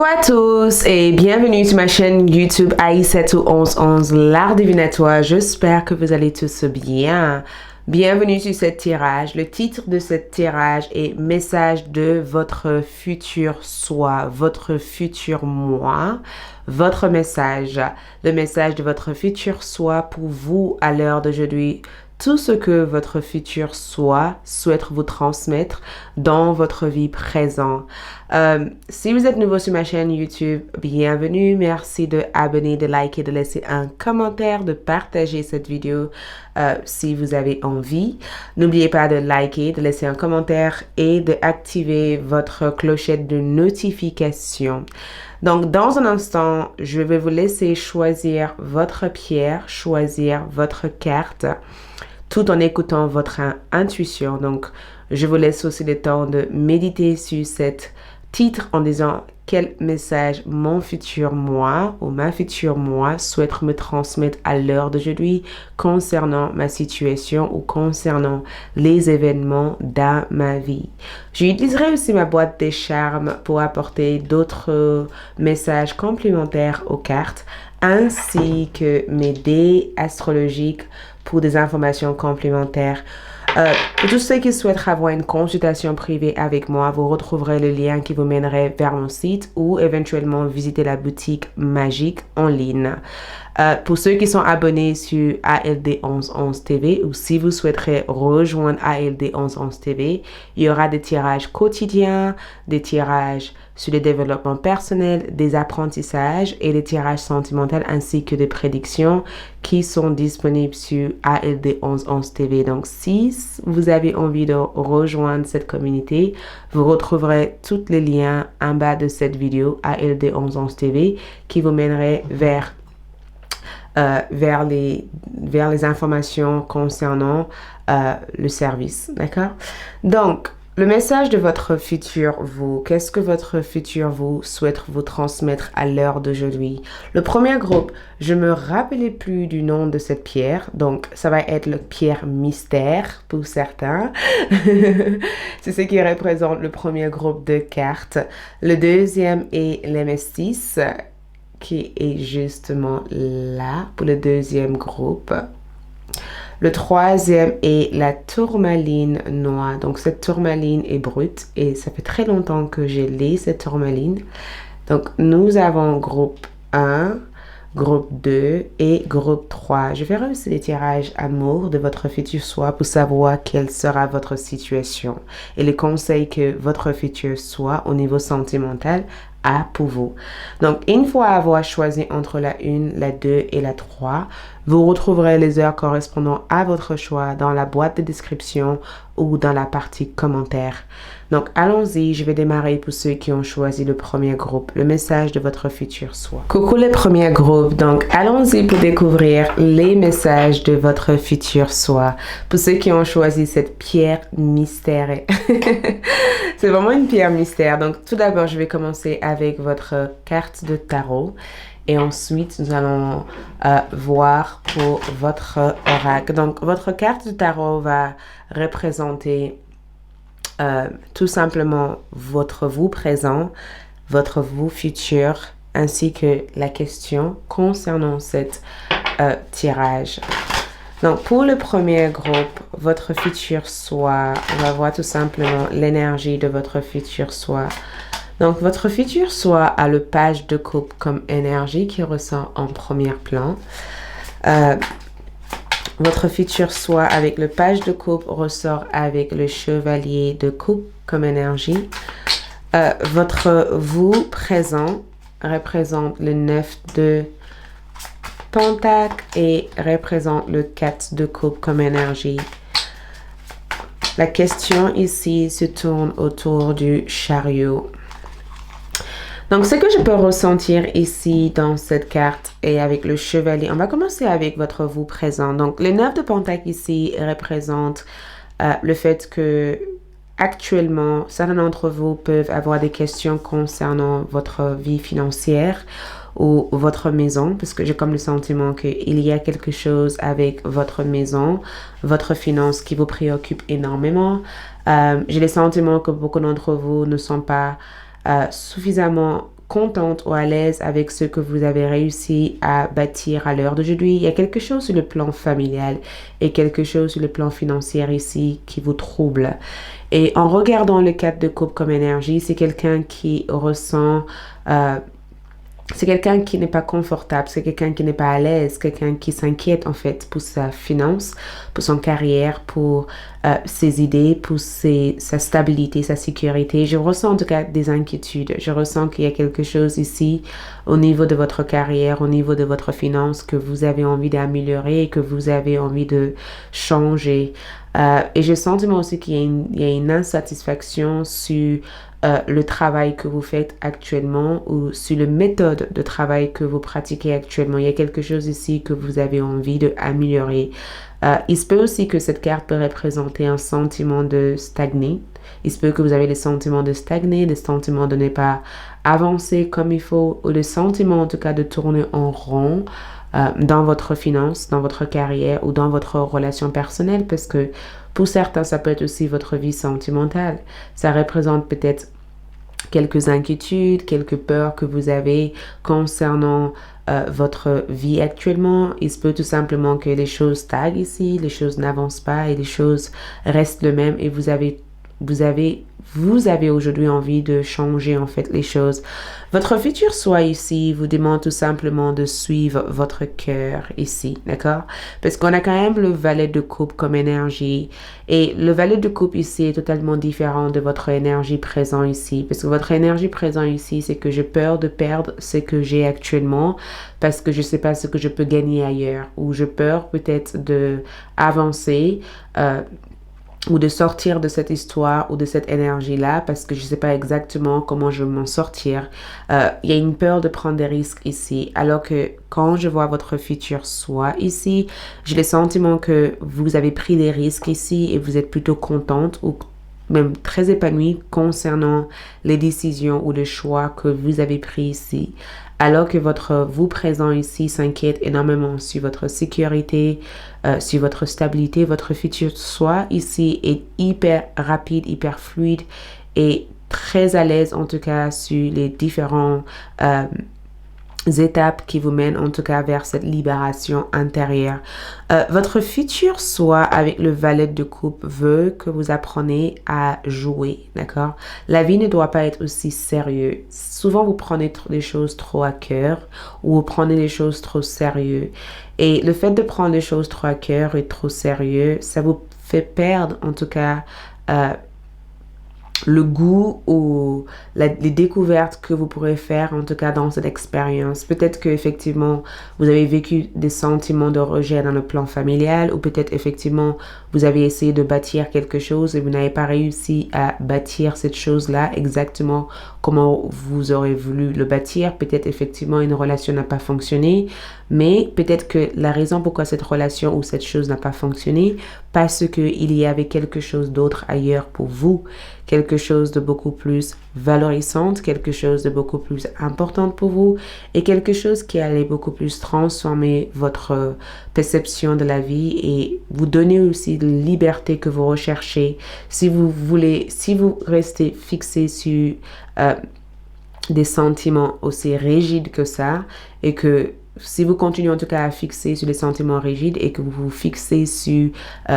Bonjour à tous et bienvenue sur ma chaîne YouTube Aïssatou1111 l'art divinatoire. J'espère que vous allez tous bien. Bienvenue sur ce tirage. Le titre de ce tirage est Message de votre futur soi, votre futur moi. Votre message, le message de votre futur soi pour vous à l'heure d'aujourd'hui. Tout ce que votre futur soi souhaite vous transmettre dans votre vie présente. Si vous êtes nouveau sur ma chaîne YouTube, bienvenue. Merci de abonner, de liker, de laisser un commentaire, de partager cette vidéo si vous avez envie. N'oubliez pas de liker, de laisser un commentaire et d'activer votre clochette de notification. Donc, dans un instant, je vais vous laisser choisir votre pierre, choisir votre carte, tout en écoutant votre intuition. Donc, je vous laisse aussi le temps de méditer sur cet titre en disant quel message mon futur moi ou ma future moi souhaite me transmettre à l'heure d'aujourd'hui concernant ma situation ou concernant les événements dans ma vie. J'utiliserai aussi ma boîte des charmes pour apporter d'autres messages complémentaires aux cartes ainsi que mes dés astrologiques pour des informations complémentaires. Pour tous ceux qui souhaitent avoir une consultation privée avec moi, vous retrouverez le lien qui vous mènerait vers mon site ou éventuellement visiter la boutique magique en ligne. Pour ceux qui sont abonnés sur ALD1111 TV ou si vous souhaiterez rejoindre ALD1111 TV, il y aura des tirages quotidiens, des tirages sur le développement personnel, des apprentissages et des tirages sentimentaux ainsi que des prédictions qui sont disponibles sur ALD1111 TV. Donc, si vous avez envie de rejoindre cette communauté, vous retrouverez tous les liens en bas de cette vidéo ALD1111 TV qui vous mènerait vers les informations concernant le service, d'accord? Donc, le message de votre futur vous, qu'est-ce que votre futur vous souhaite vous transmettre à l'heure d'aujourd'hui? Le premier groupe, je me rappelais plus du nom de cette pierre, donc ça va être la pierre mystère pour certains. C'est ce qui représente le premier groupe de cartes. Le deuxième est l'hémestis, qui est justement là pour le deuxième groupe. Le troisième est la tourmaline noire. Donc, cette tourmaline est brute et ça fait très longtemps que j'ai lu cette tourmaline. Donc, nous avons groupe 1, groupe 2 et groupe 3. Je ferai aussi des tirages amour de votre futur soi pour savoir quelle sera votre situation et les conseils que votre futur soi au niveau sentimental a pour vous. Donc, une fois avoir choisi entre la 1, la 2 et la 3, vous retrouverez les heures correspondant à votre choix dans la boîte de description ou dans la partie commentaires. Donc, allons-y, je vais démarrer pour ceux qui ont choisi le premier groupe, le message de votre futur soi. Coucou le premier groupe, donc allons-y pour découvrir les messages de votre futur soi. Pour ceux qui ont choisi cette pierre mystère. C'est vraiment une pierre mystère. Donc, tout d'abord, je vais commencer avec votre carte de tarot. Et ensuite, nous allons voir pour votre oracle. Donc, votre carte de tarot va représenter tout simplement votre vous présent, votre vous futur, ainsi que la question concernant cet tirage. Donc, pour le premier groupe, votre futur soi, on va voir tout simplement l'énergie de votre futur soi. Donc, votre futur soi a le page de coupe comme énergie qui ressort en premier plan. Votre futur soi avec le page de coupe ressort avec le chevalier de coupe comme énergie. Votre vous présent représente le 9 de pentacle et représente le 4 de coupe comme énergie. La question ici se tourne autour du chariot. Donc, ce que je peux ressentir ici dans cette carte et avec le chevalier, on va commencer avec votre vous présent. Donc, le 9 de pentacle ici représente le fait que actuellement, certains d'entre vous peuvent avoir des questions concernant votre vie financière ou votre maison, parce que j'ai comme le sentiment qu'il y a quelque chose avec votre maison, votre finance qui vous préoccupe énormément. J'ai le sentiment que beaucoup d'entre vous ne sont pas suffisamment contente ou à l'aise avec ce que vous avez réussi à bâtir à l'heure d'aujourd'hui. Il y a quelque chose sur le plan familial et quelque chose sur le plan financier ici qui vous trouble. Et en regardant le 4 de coupe comme énergie, c'est quelqu'un qui ressent... c'est quelqu'un qui n'est pas confortable, c'est quelqu'un qui n'est pas à l'aise, quelqu'un qui s'inquiète en fait pour sa finance, pour son carrière, pour ses idées, pour sa stabilité, sa sécurité. Je ressens en tout cas des inquiétudes. Je ressens qu'il y a quelque chose ici au niveau de votre carrière, au niveau de votre finance que vous avez envie d'améliorer et que vous avez envie de changer. Et j'ai le sentiment aussi qu'il y a une insatisfaction sur le travail que vous faites actuellement ou sur la méthode de travail que vous pratiquez actuellement. Il y a quelque chose ici que vous avez envie d'améliorer. Il se peut aussi que cette carte peut représenter un sentiment de stagner. Il se peut que vous avez le sentiment de stagner, le sentiment de ne pas avancer comme il faut, ou le sentiment en tout cas de tourner en rond dans votre finance, dans votre carrière ou dans votre relation personnelle, parce que pour certains, ça peut être aussi votre vie sentimentale. Ça représente peut-être quelques inquiétudes, quelques peurs que vous avez concernant votre vie actuellement. Il se peut tout simplement que les choses stagnent ici, les choses n'avancent pas et les choses restent les mêmes et vous avez aujourd'hui envie de changer en fait les choses. Votre futur soi ici vous demande tout simplement de suivre votre cœur ici, d'accord? Parce qu'on a quand même le valet de coupe comme énergie et le valet de coupe ici est totalement différent de votre énergie présente ici. Parce que votre énergie présente ici, c'est que j'ai peur de perdre ce que j'ai actuellement parce que je ne sais pas ce que je peux gagner ailleurs ou j'ai peur peut-être de avancer. Ou de sortir de cette histoire ou de cette énergie-là parce que je ne sais pas exactement comment je vais m'en sortir. Il y a une peur de prendre des risques ici. Alors que quand je vois votre futur soi ici, j'ai le sentiment que vous avez pris des risques ici et vous êtes plutôt contente ou même très épanouie concernant les décisions ou les choix que vous avez pris ici. Alors que votre vous présent ici s'inquiète énormément sur votre sécurité, sur votre stabilité, votre futur soi ici est hyper rapide, hyper fluide et très à l'aise en tout cas sur les différents étapes qui vous mènent en tout cas vers cette libération intérieure. Votre futur soi avec le valet de coupe veut que vous appreniez à jouer, d'accord? La vie ne doit pas être aussi sérieuse. Souvent vous prenez les choses trop à cœur ou vous prenez les choses trop sérieux. Et le fait de prendre les choses trop à cœur et trop sérieux, ça vous fait perdre en tout cas le goût ou les découvertes que vous pourrez faire en tout cas dans cette expérience. Peut-être que effectivement vous avez vécu des sentiments de rejet dans le plan familial ou peut-être effectivement vous avez essayé de bâtir quelque chose et vous n'avez pas réussi à bâtir cette chose-là exactement comment vous aurez voulu le bâtir. Peut-être effectivement une relation n'a pas fonctionné, mais peut-être que la raison pourquoi cette relation ou cette chose n'a pas fonctionné, parce qu'il y avait quelque chose d'autre ailleurs pour vous, quelque chose de beaucoup plus valorisant, quelque chose de beaucoup plus important pour vous et quelque chose qui allait beaucoup plus transformer votre perception de la vie et vous donner aussi la liberté que vous recherchez. Si vous restez fixé sur des sentiments aussi rigides que ça et que si vous continuez en tout cas à fixer sur les sentiments rigides et que vous vous fixez sur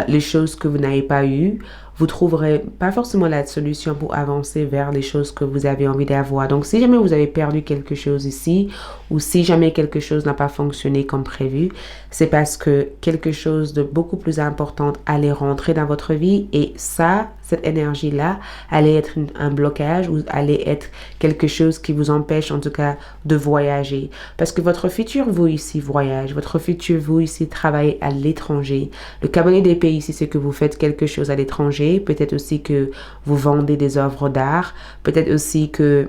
les choses que vous n'avez pas eues, vous trouverez pas forcément la solution pour avancer vers les choses que vous avez envie d'avoir. Donc, si jamais vous avez perdu quelque chose ici ou si jamais quelque chose n'a pas fonctionné comme prévu, c'est parce que quelque chose de beaucoup plus important allait rentrer dans votre vie et ça, cette énergie-là, allait être un blocage ou allait être quelque chose qui vous empêche en tout cas de voyager. Parce que votre futur, vous ici, voyage. Votre futur, vous ici, travaille à l'étranger. Le cabinet des pays ici, c'est que vous faites quelque chose à l'étranger. Peut-être aussi que vous vendez des œuvres d'art. Peut-être aussi que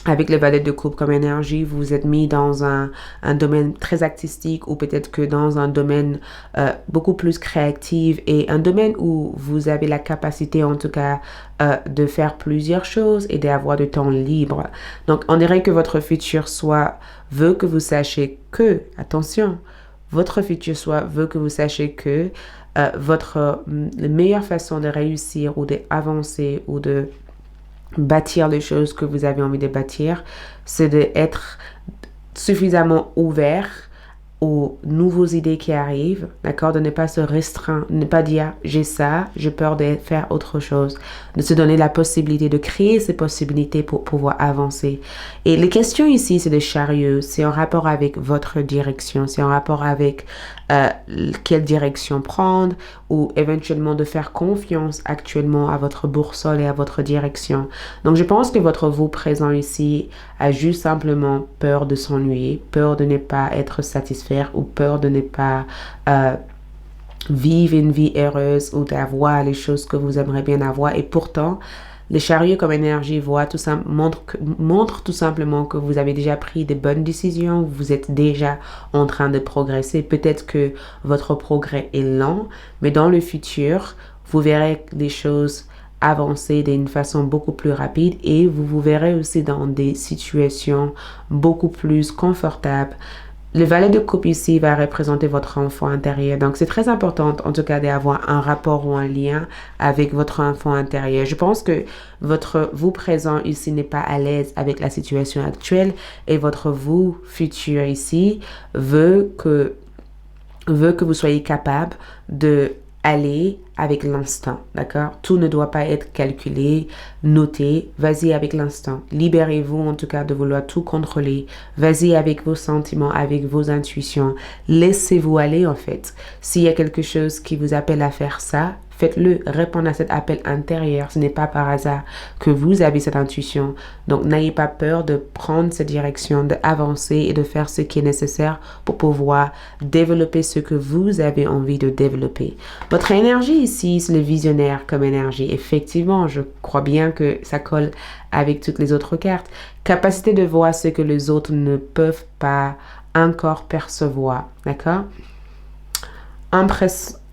avec le valet de coupe comme énergie, vous vous êtes mis dans un domaine très artistique ou peut-être que dans un domaine beaucoup plus créatif et un domaine où vous avez la capacité en tout cas de faire plusieurs choses et d'avoir du temps libre. Donc, on dirait que votre futur soi veut que vous sachiez que, attention, votre futur soi veut que vous sachiez que la meilleure façon de réussir ou d'avancer ou de bâtir les choses que vous avez envie de bâtir, c'est d'être suffisamment ouvert aux nouvelles idées qui arrivent, d'accord, de ne pas se restreindre, de ne pas dire j'ai ça, j'ai peur de faire autre chose, de se donner la possibilité de créer ces possibilités pour pouvoir avancer. Et les questions ici, c'est des chariots, c'est en rapport avec votre direction, c'est en rapport avec quelle direction prendre ou éventuellement de faire confiance actuellement à votre boussole et à votre direction. Donc je pense que votre vous présent ici a juste simplement peur de s'ennuyer, peur de ne pas être satisfait ou peur de ne pas vivre une vie heureuse ou d'avoir les choses que vous aimeriez bien avoir. Et pourtant, les chariots comme énergie montrent tout simplement que vous avez déjà pris de bonnes décisions, vous êtes déjà en train de progresser. Peut-être que votre progrès est lent, mais dans le futur, vous verrez les choses avancer d'une façon beaucoup plus rapide et vous vous verrez aussi dans des situations beaucoup plus confortables. Le valet de coupe ici va représenter votre enfant intérieur. Donc, c'est très important, en tout cas, d'avoir un rapport ou un lien avec votre enfant intérieur. Je pense que votre vous présent ici n'est pas à l'aise avec la situation actuelle et votre vous futur ici veut que vous soyez capable de aller avec l'instant, d'accord? Tout ne doit pas être calculé, noté. Vas-y avec l'instant. Libérez-vous en tout cas de vouloir tout contrôler. Vas-y avec vos sentiments, avec vos intuitions. Laissez-vous aller en fait. S'il y a quelque chose qui vous appelle à faire ça, faites-le, répondre à cet appel intérieur. Ce n'est pas par hasard que vous avez cette intuition. Donc, n'ayez pas peur de prendre cette direction, d'avancer et de faire ce qui est nécessaire pour pouvoir développer ce que vous avez envie de développer. Votre énergie ici, c'est le visionnaire comme énergie. Effectivement, je crois bien que ça colle avec toutes les autres cartes. Capacité de voir ce que les autres ne peuvent pas encore percevoir. D'accord?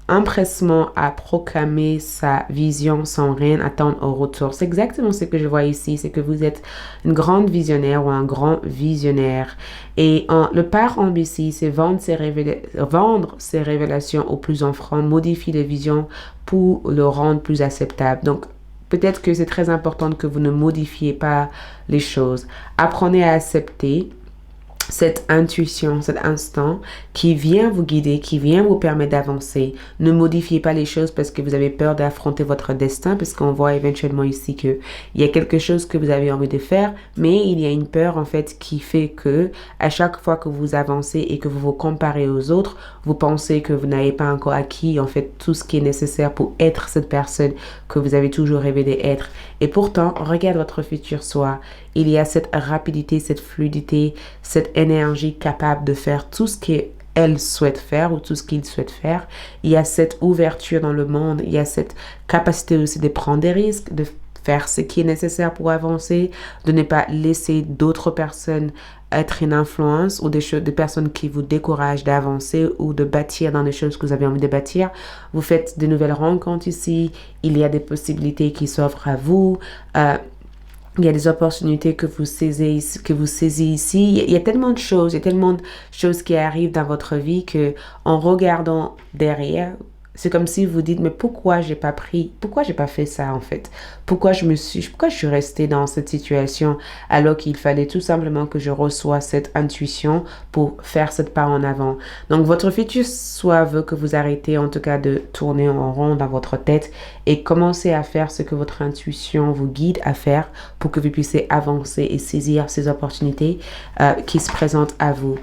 Empressement à proclamer sa vision sans rien attendre au retour. C'est exactement ce que je vois ici, c'est que vous êtes une grande visionnaire ou un grand visionnaire. Et le parent ici, c'est vendre ses révélations aux plus enfants, modifier les visions pour le rendre plus acceptable. Donc, peut-être que c'est très important que vous ne modifiez pas les choses. Apprenez à accepter cette intuition, cet instant qui vient vous guider, qui vient vous permettre d'avancer. Ne modifiez pas les choses parce que vous avez peur d'affronter votre destin, parce qu'on voit éventuellement ici que il y a quelque chose que vous avez envie de faire, mais il y a une peur en fait qui fait que à chaque fois que vous avancez et que vous vous comparez aux autres, vous pensez que vous n'avez pas encore acquis en fait tout ce qui est nécessaire pour être cette personne que vous avez toujours rêvé d'être. Et pourtant, regarde votre futur soi. Il y a cette rapidité, cette fluidité, cette énergie capable de faire tout ce qu'elle souhaite faire ou tout ce qu'il souhaite faire. Il y a cette ouverture dans le monde. Il y a cette capacité aussi de prendre des risques, de faire ce qui est nécessaire pour avancer, de ne pas laisser d'autres personnes être une influence ou des personnes qui vous découragent d'avancer ou de bâtir dans les choses que vous avez envie de bâtir. Vous faites de nouvelles rencontres ici. Il y a des possibilités qui s'offrent à vous. Il y a des opportunités que vous saisissez ici. Il y a tellement de choses, il y a tellement de choses qui arrivent dans votre vie que en regardant derrière, c'est comme si vous dites, mais pourquoi j'ai pas fait ça en fait? Pourquoi je suis restée dans cette situation alors qu'il fallait tout simplement que je reçoive cette intuition pour faire cette pas en avant. Donc votre futur soi veut que vous arrêtez en tout cas de tourner en rond dans votre tête et commencez à faire ce que votre intuition vous guide à faire pour que vous puissiez avancer et saisir ces opportunités qui se présentent à vous.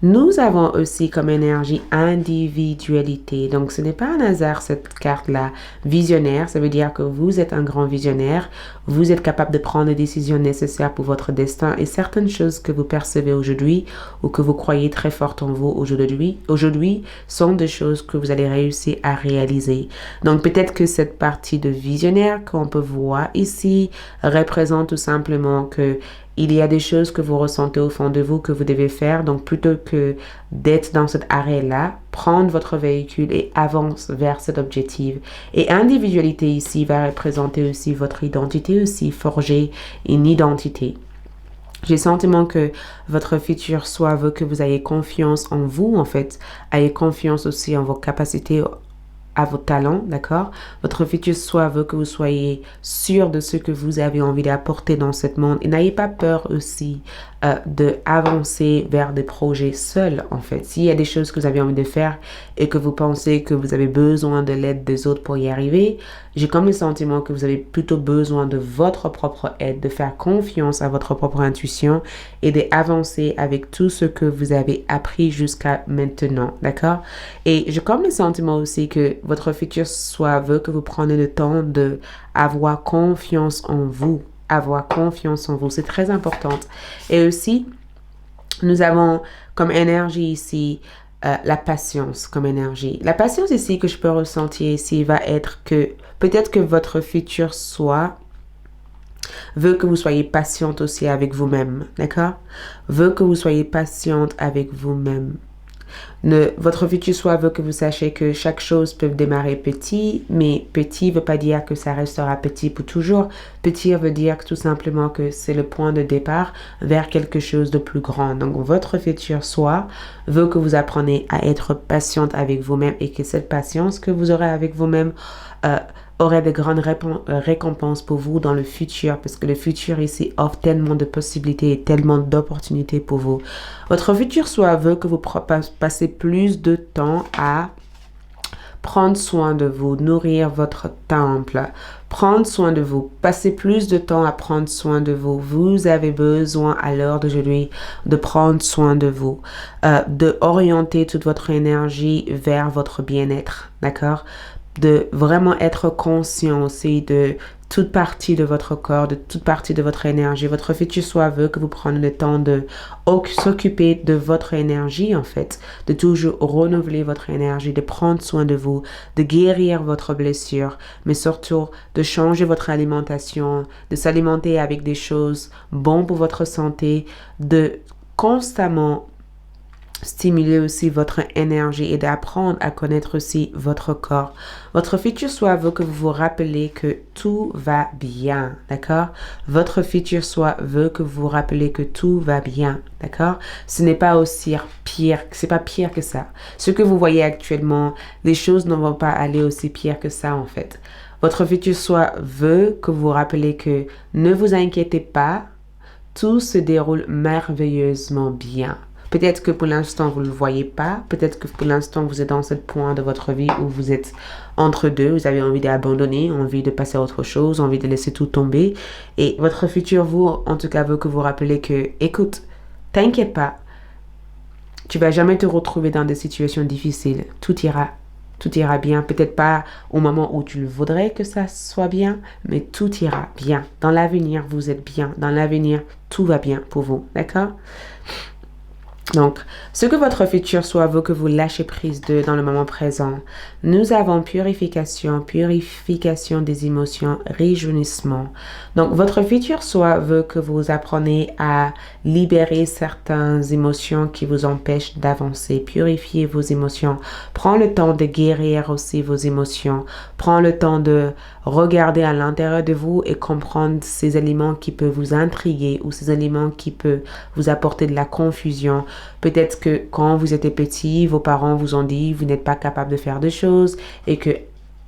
Nous avons aussi comme énergie individualité. Donc, ce n'est pas un hasard cette carte-là. Visionnaire, ça veut dire que vous êtes un grand visionnaire. Vous êtes capable de prendre les décisions nécessaires pour votre destin et certaines choses que vous percevez aujourd'hui ou que vous croyez très fortes en vous aujourd'hui sont des choses que vous allez réussir à réaliser. Donc, peut-être que cette partie de visionnaire qu'on peut voir ici représente tout simplement que il y a des choses que vous ressentez au fond de vous que vous devez faire. Donc, plutôt que d'être dans cet arrêt-là, prendre votre véhicule et avance vers cet objectif. Et individualité ici va représenter aussi votre identité, aussi forger une identité. J'ai le sentiment que votre futur soi veut que vous ayez confiance en vous, en fait. Ayez confiance aussi en vos capacités à vos talents, d'accord? Votre futur soi veut que vous soyez sûr de ce que vous avez envie d'apporter dans ce monde. Et n'ayez pas peur aussi de avancer vers des projets seuls, en fait. S'il y a des choses que vous avez envie de faire et que vous pensez que vous avez besoin de l'aide des autres pour y arriver, j'ai comme le sentiment que vous avez plutôt besoin de votre propre aide, de faire confiance à votre propre intuition et d'avancer avec tout ce que vous avez appris jusqu'à maintenant, d'accord? Et j'ai comme le sentiment aussi que votre futur soi veut que vous preniez le temps de avoir confiance en vous, avoir confiance en vous, c'est très important. Et aussi, nous avons comme énergie ici la patience comme énergie. La patience ici que je peux ressentir ici va être que peut-être que votre futur soi veut que vous soyez patiente aussi avec vous-même, d'accord? Veut que vous soyez patiente avec vous-même. Votre futur soi veut que vous sachiez que chaque chose peut démarrer petit, mais petit ne veut pas dire que ça restera petit pour toujours. Petit veut dire tout simplement que c'est le point de départ vers quelque chose de plus grand. Donc, votre futur soi veut que vous appreniez à être patiente avec vous-même et que cette patience que vous aurez avec vous-même aurait de grandes récompenses pour vous dans le futur, parce que le futur ici offre tellement de possibilités et tellement d'opportunités pour vous. Votre futur soi veut que vous passez plus de temps à prendre soin de vous, nourrir votre temple, prendre soin de vous, passer plus de temps à prendre soin de vous. Vous avez besoin à l'heure d'aujourd'hui de prendre soin de vous, de orienter toute votre énergie vers votre bien-être, d'accord? De vraiment être conscient aussi de toute partie de votre corps, de toute partie de votre énergie. Votre futur soi veut que vous preniez le temps de s'occuper de votre énergie, en fait, de toujours renouveler votre énergie, de prendre soin de vous, de guérir votre blessure, mais surtout de changer votre alimentation, de s'alimenter avec des choses bonnes pour votre santé, de constamment stimuler aussi votre énergie et d'apprendre à connaître aussi votre corps. Votre futur soi veut que vous vous rappelez que tout va bien, d'accord? Votre futur soi veut que vous vous rappelez que tout va bien, d'accord? Ce n'est pas aussi pire, c'est pas pire que ça. Ce que vous voyez actuellement, les choses ne vont pas aller aussi pire que ça en fait. Votre futur soi veut que vous vous rappelez que ne vous inquiétez pas, tout se déroule merveilleusement bien. Peut-être que pour l'instant, vous ne le voyez pas. Peut-être que pour l'instant, vous êtes dans ce point de votre vie où vous êtes entre deux. Vous avez envie d'abandonner, envie de passer à autre chose, envie de laisser tout tomber. Et votre futur vous, en tout cas, veut que vous rappelez que, écoute, t'inquiète pas. Tu vas jamais te retrouver dans des situations difficiles. Tout ira. Tout ira bien. Peut-être pas au moment où tu le voudrais que ça soit bien, mais tout ira bien. Dans l'avenir, vous êtes bien. Dans l'avenir, tout va bien pour vous. D'accord? Donc, ce que votre futur soi veut que vous lâchez prise de dans le moment présent, nous avons purification des émotions, réjouissement. Donc, votre futur soi veut que vous appreniez à libérer certaines émotions qui vous empêchent d'avancer. Purifiez vos émotions. Prends le temps de guérir aussi vos émotions. Prends le temps de regarder à l'intérieur de vous et comprendre ces éléments qui peuvent vous intriguer ou ces éléments qui peuvent vous apporter de la confusion. Peut-être que quand vous étiez petit, vos parents vous ont dit vous n'êtes pas capable de faire des choses et que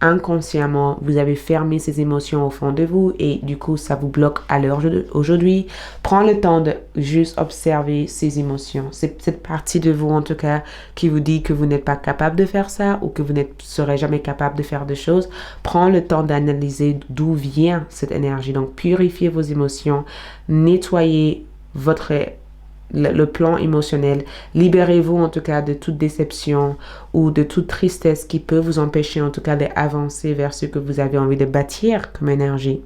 inconsciemment, vous avez fermé ces émotions au fond de vous et du coup, ça vous bloque à l'heure d'aujourd'hui. Prends le temps de juste observer ces émotions. C'est cette partie de vous, en tout cas, qui vous dit que vous n'êtes pas capable de faire ça ou que vous ne serez jamais capable de faire des choses. Prends le temps d'analyser d'où vient cette énergie. Donc, purifiez vos émotions, nettoyez le plan émotionnel. Libérez-vous en tout cas de toute déception ou de toute tristesse qui peut vous empêcher en tout cas d'avancer vers ce que vous avez envie de bâtir comme énergie.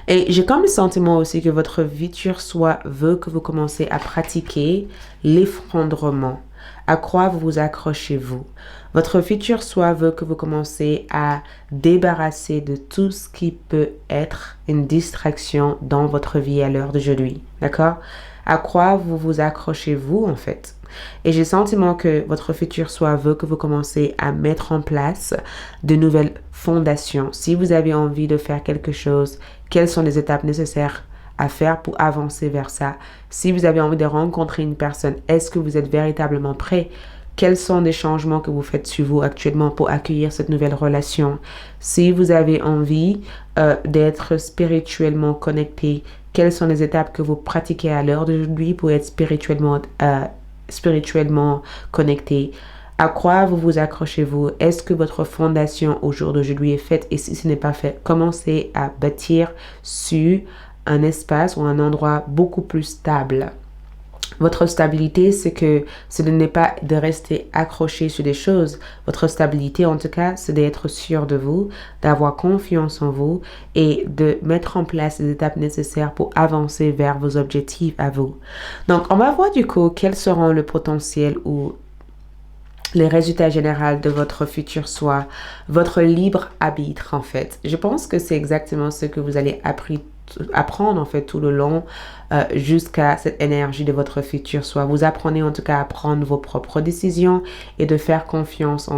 Et j'ai comme le sentiment aussi que votre futur soi veut que vous commencez à pratiquer l'effondrement. À quoi vous vous accrochez-vous? Votre futur soi veut que vous commencez à débarrasser de tout ce qui peut être une distraction dans votre vie à l'heure d'aujourd'hui. D'accord? À quoi vous vous accrochez-vous en fait? Et j'ai le sentiment que votre futur soi veut que vous commencez à mettre en place de nouvelles fondations. Si vous avez envie de faire quelque chose, quelles sont les étapes nécessaires à faire pour avancer vers ça? Si vous avez envie de rencontrer une personne, est-ce que vous êtes véritablement prêt? quels sont les changements que vous faites sur vous actuellement pour accueillir cette nouvelle relation. Si vous avez envie d'être spirituellement connecté, quelles sont les étapes que vous pratiquez à l'heure d'aujourd'hui pour être spirituellement connecté? À quoi vous vous accrochez-vous? Est-ce que votre fondation au jour d'aujourd'hui est faite? Et si ce n'est pas fait, commencez à bâtir sur un espace ou un endroit beaucoup plus stable. Votre stabilité, c'est que ce n'est pas de rester accroché sur des choses. Votre stabilité, en tout cas, c'est d'être sûr de vous, d'avoir confiance en vous et de mettre en place les étapes nécessaires pour avancer vers vos objectifs à vous. Donc, on va voir du coup quels seront le potentiel ou les résultats généraux de votre futur soi, votre libre arbitre en fait. Je pense que c'est exactement ce que vous allez apprendre en fait tout le long jusqu'à cette énergie de votre futur soi. Vous apprenez en tout cas à prendre vos propres décisions et de faire confiance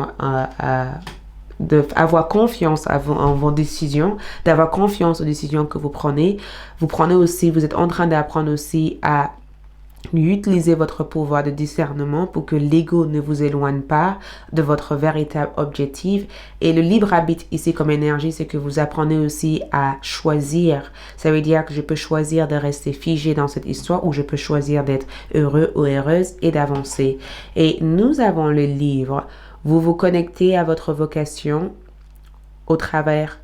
avoir confiance en vos décisions, d'avoir confiance aux décisions que vous prenez. Vous êtes en train d'apprendre aussi à utilisez votre pouvoir de discernement pour que l'ego ne vous éloigne pas de votre véritable objectif. Et le libre arbitre ici comme énergie, c'est que vous apprenez aussi à choisir. Ça veut dire que je peux choisir de rester figé dans cette histoire ou je peux choisir d'être heureux ou heureuse et d'avancer. Et nous avons le livre. Vous vous connectez à votre vocation au travers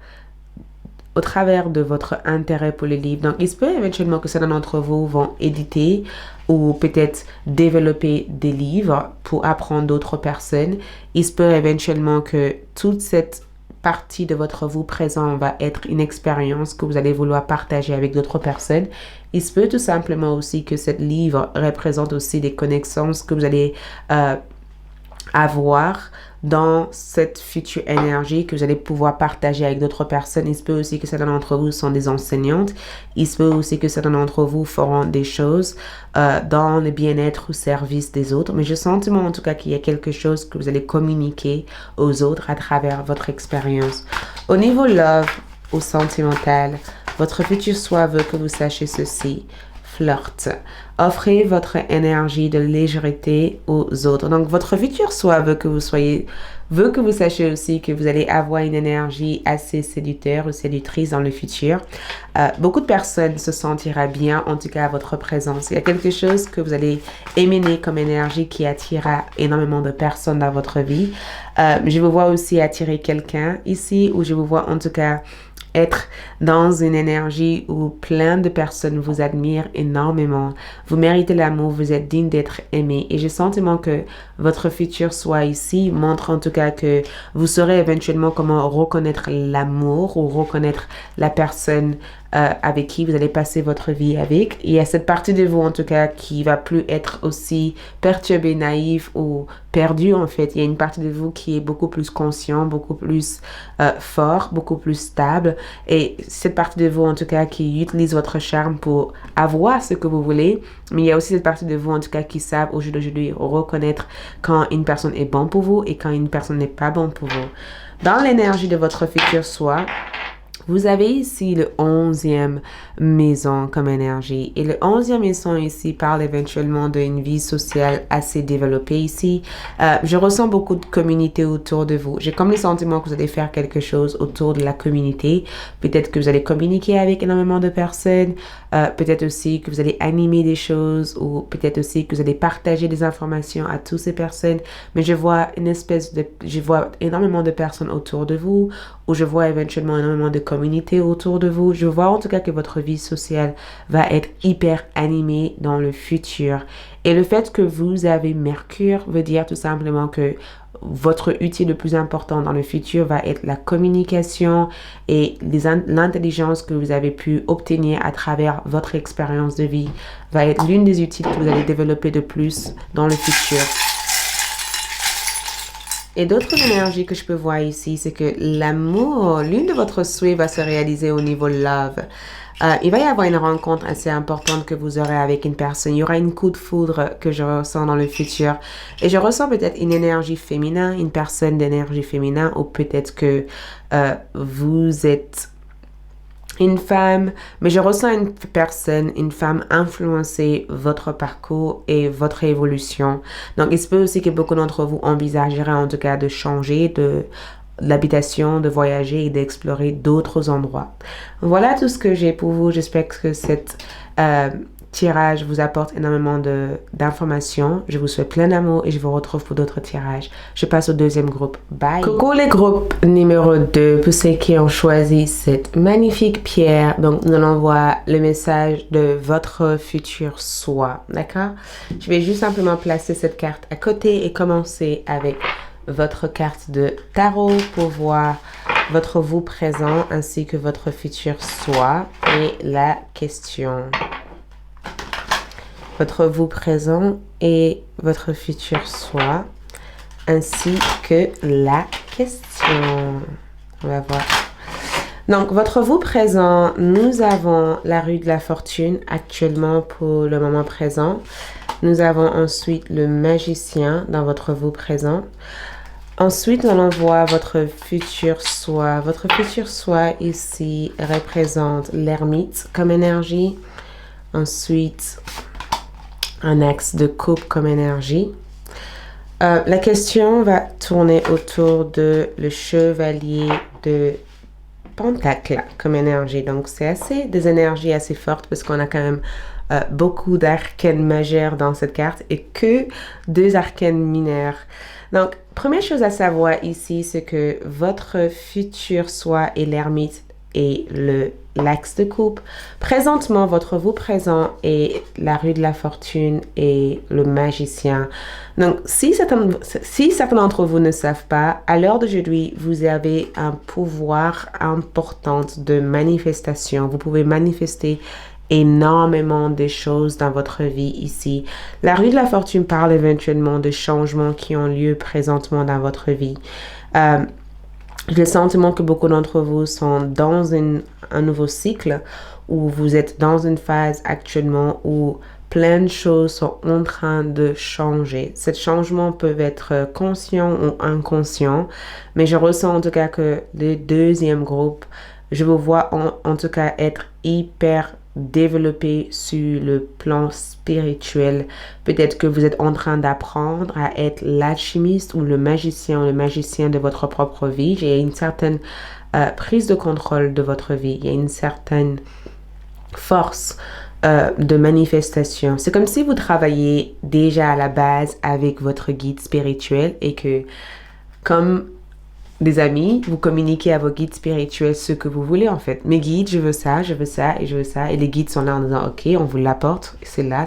de votre intérêt pour le livre. Donc, il se peut éventuellement que certains d'entre vous vont éditer ou peut-être développer des livres pour apprendre d'autres personnes. Il se peut éventuellement que toute cette partie de votre vous présent va être une expérience que vous allez vouloir partager avec d'autres personnes. Il se peut tout simplement aussi que ce livre représente aussi des connaissances que vous allez avoir dans cette future énergie que vous allez pouvoir partager avec d'autres personnes. Il se peut aussi que certains d'entre vous sont des enseignantes. Il se peut aussi que certains d'entre vous feront des choses dans le bien-être ou service des autres. Mais j'ai le sentiment en tout cas qu'il y a quelque chose que vous allez communiquer aux autres à travers votre expérience. Au niveau love ou sentimental, votre futur soi veut que vous sachiez ceci. Flirt. Offrez votre énergie de légèreté aux autres. Donc, votre futur soi veut que vous sachiez aussi que vous allez avoir une énergie assez séducteur ou séductrice dans le futur. Beaucoup de personnes se sentiront bien, en tout cas à votre présence. Il y a quelque chose que vous allez émaner comme énergie qui attirera énormément de personnes dans votre vie. Je vous vois aussi attirer quelqu'un ici, ou je vous vois en tout cas être dans une énergie où plein de personnes vous admirent énormément. Vous méritez l'amour, vous êtes digne d'être aimé. Et j'ai le sentiment que votre futur soi ici montre en tout cas que vous saurez éventuellement comment reconnaître l'amour ou reconnaître la personne avec qui vous allez passer votre vie avec. Il y a cette partie de vous en tout cas qui va plus être aussi perturbée, naïve ou perdue en fait. Il y a une partie de vous qui est beaucoup plus conscient, beaucoup plus fort, beaucoup plus stable. Et cette partie de vous en tout cas qui utilise votre charme pour avoir ce que vous voulez. Mais il y a aussi cette partie de vous en tout cas qui savent au jour d'aujourd'hui reconnaître quand une personne est bonne pour vous et quand une personne n'est pas bonne pour vous. Dans l'énergie de votre futur soi, vous avez ici le 11e maison comme énergie. Et le 11e maison ici parle éventuellement d'une vie sociale assez développée ici. Je ressens beaucoup de communauté autour de vous. J'ai comme le sentiment que vous allez faire quelque chose autour de la communauté. Peut-être que vous allez communiquer avec énormément de personnes. Peut-être aussi que vous allez animer des choses ou peut-être aussi que vous allez partager des informations à toutes ces personnes. Mais je vois énormément de personnes autour de vous ou je vois éventuellement énormément de communauté autour de vous. Je vois en tout cas que votre vie sociale va être hyper animée dans le futur. Et le fait que vous avez Mercure veut dire tout simplement que votre outil le plus important dans le futur va être la communication et l'intelligence que vous avez pu obtenir à travers votre expérience de vie va être l'une des outils que vous allez développer de plus dans le futur. Et d'autres énergies que je peux voir ici, c'est que l'amour, l'une de votre souhaits va se réaliser au niveau love. Il va y avoir une rencontre assez importante que vous aurez avec une personne. Il y aura une coup de foudre que je ressens dans le futur. Et je ressens peut-être une énergie féminin, une personne d'énergie féminin, ou peut-être que vous êtes une femme, mais je ressens une personne, une femme influencer votre parcours et votre évolution. Donc, il se peut aussi que beaucoup d'entre vous envisageraient en tout cas de changer de l'habitation, de voyager et d'explorer d'autres endroits. Voilà tout ce que j'ai pour vous. J'espère que cette tirage vous apporte énormément d'informations. Je vous souhaite plein d'amour et je vous retrouve pour d'autres tirages. Je passe au deuxième groupe. Bye! Coucou les groupes numéro 2, pour ceux qui ont choisi cette magnifique pierre. Donc, nous allons voir le message de votre futur soi. D'accord? Je vais juste simplement placer cette carte à côté et commencer avec votre carte de tarot pour voir votre vous présent ainsi que votre futur soi et la question. Votre vous présent et votre futur soi ainsi que la question. On va voir. Donc, votre vous présent, nous avons la rue de la fortune actuellement pour le moment présent. Nous avons ensuite le magicien dans votre vous présent. Ensuite, nous allons voir votre futur soi. Votre futur soi ici représente l'ermite comme énergie. Ensuite, un axe de coupe comme énergie. La question va tourner autour de le chevalier de pentacle comme énergie. Donc, c'est des énergies assez fortes parce qu'on a quand même beaucoup d'arcanes majeures dans cette carte et que 2 arcanes mineures. Donc, première chose à savoir ici, c'est que votre futur soi est l'ermite et l'axe de coupe. Présentement, votre vous présent est la rue de la fortune et le magicien. Donc, si certains d'entre vous ne savent pas, à l'heure d'aujourd'hui, vous avez un pouvoir important de manifestation. Vous pouvez manifester énormément de choses dans votre vie ici. La rue de la fortune parle éventuellement de changements qui ont lieu présentement dans votre vie. J'ai le sentiment que beaucoup d'entre vous sont dans un nouveau cycle où vous êtes dans une phase actuellement où plein de choses sont en train de changer. Ces changements peuvent être conscients ou inconscients, mais je ressens en tout cas que le deuxième groupe, je vous vois en tout cas être hyper développer sur le plan spirituel. Peut-être que vous êtes en train d'apprendre à être l'alchimiste ou le magicien de votre propre vie. Il y a une certaine prise de contrôle de votre vie. Il y a une certaine force de manifestation. C'est comme si vous travailliez déjà à la base avec votre guide spirituel et que comme des amis, vous communiquez à vos guides spirituels ce que vous voulez en fait. Mes guides, je veux ça et je veux ça. Et les guides sont là en disant, ok, on vous l'apporte, c'est là.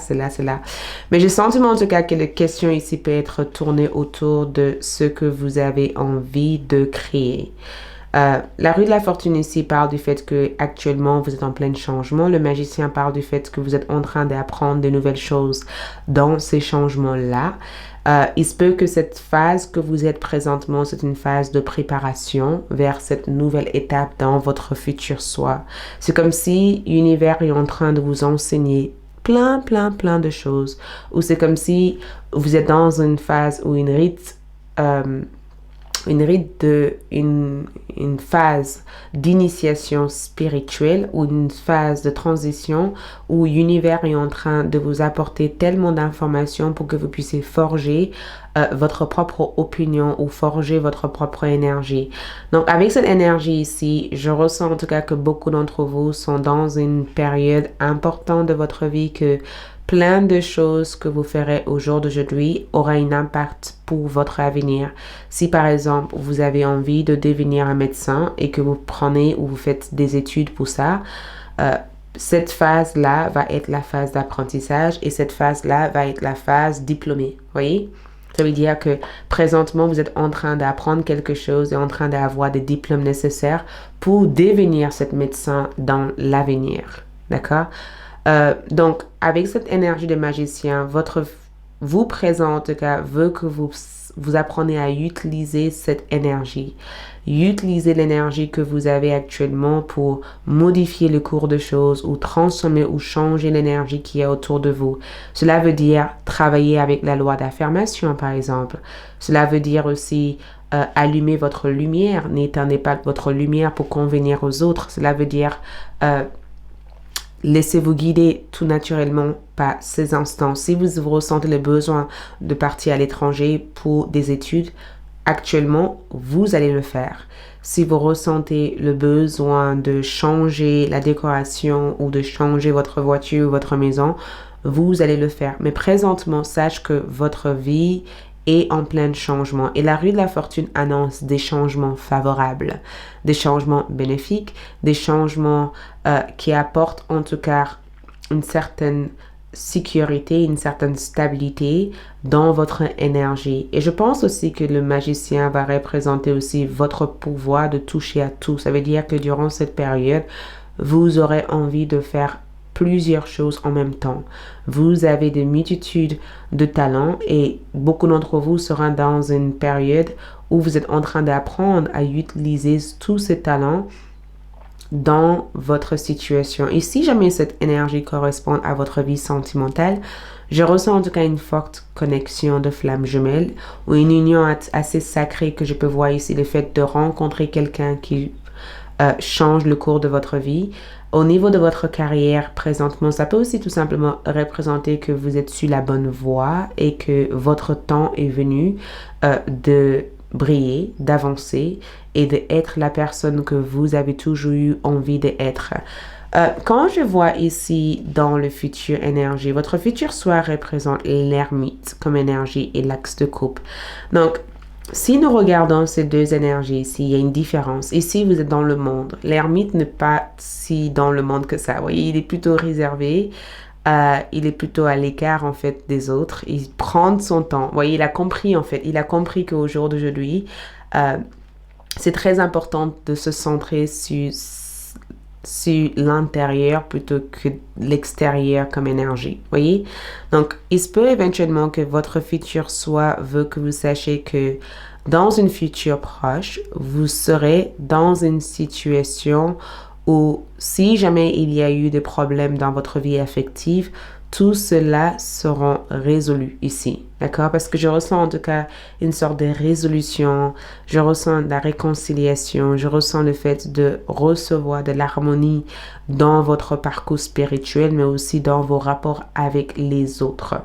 Mais j'ai le sentiment en tout cas que la question ici peut être tournée autour de ce que vous avez envie de créer. La rue de la fortune ici parle du fait que actuellement vous êtes en plein changement. Le magicien parle du fait que vous êtes en train d'apprendre de nouvelles choses dans ces changements-là. Il se peut que cette phase que vous êtes présentement, c'est une phase de préparation vers cette nouvelle étape dans votre futur soi. C'est comme si l'univers est en train de vous enseigner plein de choses. Ou c'est comme si vous êtes dans une phase ou une phase d'initiation spirituelle ou une phase de transition où l'univers est en train de vous apporter tellement d'informations pour que vous puissiez forger votre propre opinion ou forger votre propre énergie. Donc avec cette énergie ici, je ressens en tout cas que beaucoup d'entre vous sont dans une période importante de votre vie que plein de choses que vous ferez au jour d'aujourd'hui aura un impact pour votre avenir. Si par exemple, vous avez envie de devenir un médecin et que vous prenez ou vous faites des études pour ça, cette phase-là va être la phase d'apprentissage et cette phase-là va être la phase diplômée. Voyez? Ça veut dire que présentement, vous êtes en train d'apprendre quelque chose et en train d'avoir des diplômes nécessaires pour devenir cet médecin dans l'avenir. D'accord? Donc, avec cette énergie de magicien, vous présent en tout cas veut que vous apprenez à utiliser cette énergie. Utiliser l'énergie que vous avez actuellement pour modifier le cours de choses ou transformer ou changer l'énergie qui est autour de vous. Cela veut dire travailler avec la loi d'affirmation, par exemple. Cela veut dire aussi allumez votre lumière, n'éteignez pas votre lumière pour convenir aux autres. Cela veut dire laissez-vous guider tout naturellement par ces instants. Si vous ressentez le besoin de partir à l'étranger pour des études, actuellement, vous allez le faire. Si vous ressentez le besoin de changer la décoration ou de changer votre voiture ou votre maison, vous allez le faire. Mais présentement, sache que votre vie est en plein changement. Et la rue de la fortune annonce des changements favorables, des changements bénéfiques, des changements qui apportent en tout cas une certaine sécurité, une certaine stabilité dans votre énergie. Et je pense aussi que le magicien va représenter aussi votre pouvoir de toucher à tout. Ça veut dire que durant cette période, vous aurez envie de faire plusieurs choses en même temps. Vous avez des multitudes de talents et beaucoup d'entre vous seront dans une période où vous êtes en train d'apprendre à utiliser tous ces talents dans votre situation. Et si jamais cette énergie correspond à votre vie sentimentale, je ressens en tout cas une forte connexion de flammes jumelles ou une union assez sacrée que je peux voir ici, le fait de rencontrer quelqu'un qui change le cours de votre vie. Au niveau de votre carrière présentement, ça peut aussi tout simplement représenter que vous êtes sur la bonne voie et que votre temps est venu de briller, d'avancer et d'être la personne que vous avez toujours eu envie d'être. Quand je vois ici dans le futur énergie, votre futur soi représente l'ermite comme énergie et l'axe de coupe. Donc, si nous regardons ces deux énergies ici, il y a une différence. Ici, vous êtes dans le monde. L'ermite n'est pas si dans le monde que ça. Vous voyez, il est plutôt réservé. Il est plutôt à l'écart, en fait, des autres. Il prend son temps. Vous voyez, il a compris, en fait. Il a compris qu'au jour d'aujourd'hui, c'est très important de se centrer sur l'intérieur plutôt que l'extérieur comme énergie. Vous voyez? Donc, il se peut éventuellement que votre futur soi veut que vous sachiez que dans une future proche, vous serez dans une situation où si jamais il y a eu des problèmes dans votre vie affective, tout cela sera résolu ici, d'accord? Parce que je ressens en tout cas une sorte de résolution, je ressens de la réconciliation, je ressens le fait de recevoir de l'harmonie dans votre parcours spirituel, mais aussi dans vos rapports avec les autres.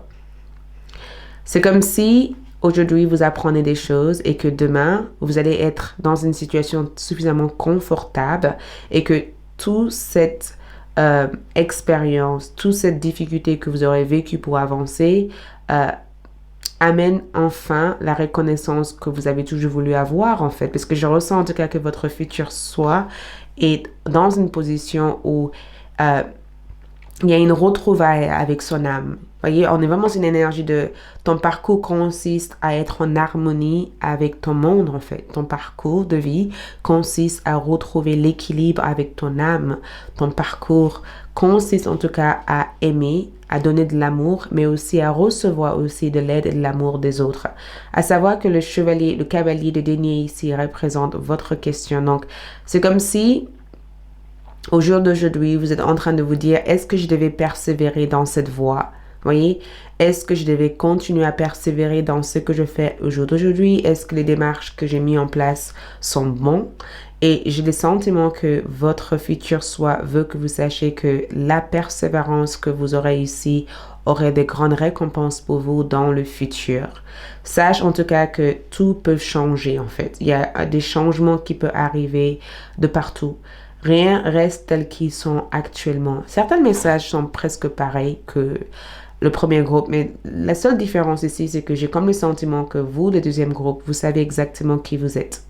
C'est comme si aujourd'hui vous apprenez des choses et que demain vous allez être dans une situation suffisamment confortable et que toute cette expérience, toute cette difficulté que vous aurez vécue pour avancer amène enfin la reconnaissance que vous avez toujours voulu avoir en fait, parce que je ressens en tout cas que votre futur soi est dans une position où il y a une retrouvaille avec son âme. Vous voyez, on est vraiment sur une énergie de ton parcours consiste à être en harmonie avec ton monde en fait. Ton parcours de vie consiste à retrouver l'équilibre avec ton âme. Ton parcours consiste en tout cas à aimer, à donner de l'amour, mais aussi à recevoir aussi de l'aide et de l'amour des autres. À savoir que le cavalier de denier ici représente votre question. Donc, c'est comme si au jour d'aujourd'hui, vous êtes en train de vous dire, est-ce que je devais persévérer dans cette voie? Voyez, est-ce que je devais continuer à persévérer dans ce que je fais au jour d'aujourd'hui? Est-ce que les démarches que j'ai mises en place sont bonnes? Et j'ai le sentiment que votre futur soi veut que vous sachiez que la persévérance que vous aurez ici aurait de grandes récompenses pour vous dans le futur. Sache en tout cas que tout peut changer en fait. Il y a des changements qui peuvent arriver de partout. Rien reste tel qu'ils sont actuellement. Certains messages sont presque pareils que le premier groupe, mais la seule différence ici, c'est que j'ai comme le sentiment que vous, le deuxième groupe, vous savez exactement qui vous êtes.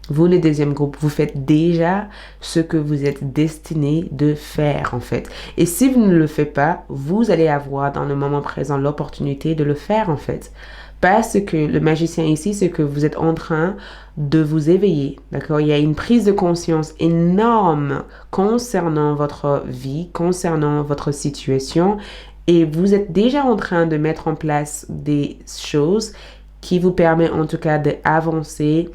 Vous, le deuxième groupe, vous faites déjà ce que vous êtes destiné de faire, en fait. Et si vous ne le faites pas, vous allez avoir dans le moment présent l'opportunité de le faire, en fait. Parce que le magicien ici, c'est que vous êtes en train de vous éveiller, d'accord? Il y a une prise de conscience énorme concernant votre vie, concernant votre situation. Et vous êtes déjà en train de mettre en place des choses qui vous permettent en tout cas d'avancer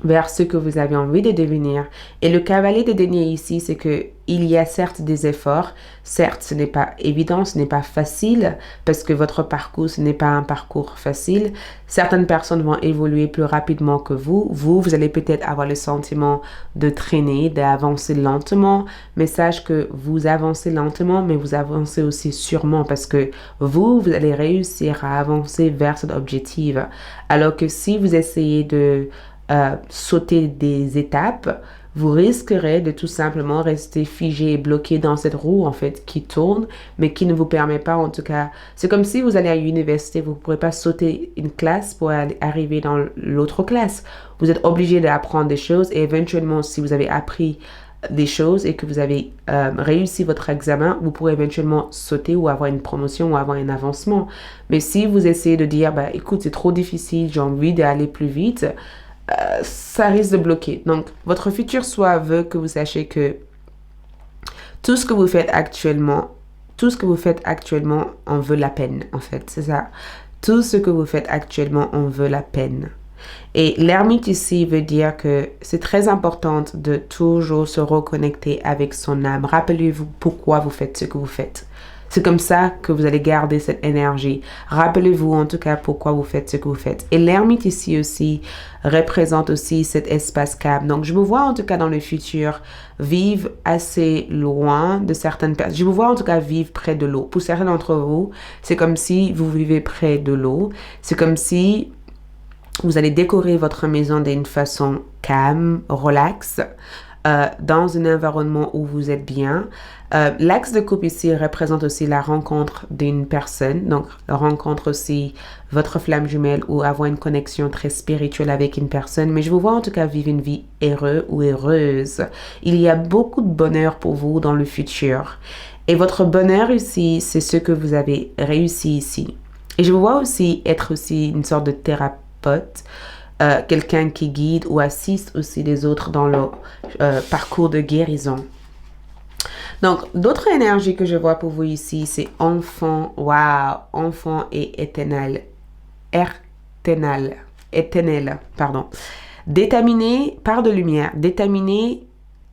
vers ce que vous avez envie de devenir. Et le cavalier de denier ici, c'est que il y a certes des efforts, certes ce n'est pas évident, ce n'est pas facile, parce que votre parcours, ce n'est pas un parcours facile. Certaines personnes vont évoluer plus rapidement que vous. Vous allez peut-être avoir le sentiment de traîner, d'avancer lentement, mais sache que vous avancez lentement, mais vous avancez aussi sûrement, parce que vous allez réussir à avancer vers cet objectif. Alors que si vous essayez de sauter des étapes, vous risquerez de tout simplement rester figé et bloqué dans cette roue en fait qui tourne, mais qui ne vous permet pas en tout cas. C'est comme si vous allez à l'université, vous ne pourrez pas sauter une classe pour arriver dans l'autre classe. Vous êtes obligé d'apprendre des choses et éventuellement, si vous avez appris des choses et que vous avez réussi votre examen, vous pourrez éventuellement sauter ou avoir une promotion ou avoir un avancement. Mais si vous essayez de dire, bah, écoute, c'est trop difficile, j'ai envie d'aller plus vite, ça risque de bloquer. Donc, votre futur soi veut que vous sachiez que tout ce que vous faites actuellement, en veut la peine, en fait. C'est ça. Tout ce que vous faites actuellement en veut la peine. Et l'ermite ici veut dire que c'est très important de toujours se reconnecter avec son âme. Rappelez-vous pourquoi vous faites ce que vous faites. C'est comme ça que vous allez garder cette énergie. Rappelez-vous en tout cas pourquoi vous faites ce que vous faites. Et l'ermite ici aussi représente aussi cet espace calme. Donc je vous vois en tout cas dans le futur vivre assez loin de certaines personnes. Je vous vois en tout cas vivre près de l'eau. Pour certains d'entre vous, c'est comme si vous vivez près de l'eau. C'est comme si vous allez décorer votre maison d'une façon calme, relaxe, dans un environnement où vous êtes bien. L'axe de coupe ici représente aussi la rencontre d'une personne, donc rencontre aussi votre flamme jumelle ou avoir une connexion très spirituelle avec une personne. Mais je vous vois en tout cas vivre une vie heureuse ou heureuse. Il y a beaucoup de bonheur pour vous dans le futur. Et votre bonheur ici, c'est ce que vous avez réussi ici. Et je vous vois aussi être aussi une sorte de thérapeute, quelqu'un qui guide ou assiste aussi les autres dans leur parcours de guérison. Donc, d'autres énergies que je vois pour vous ici, c'est enfant, waouh, enfant et éternel. Éternel, pardon. Déterminé par de lumière, déterminé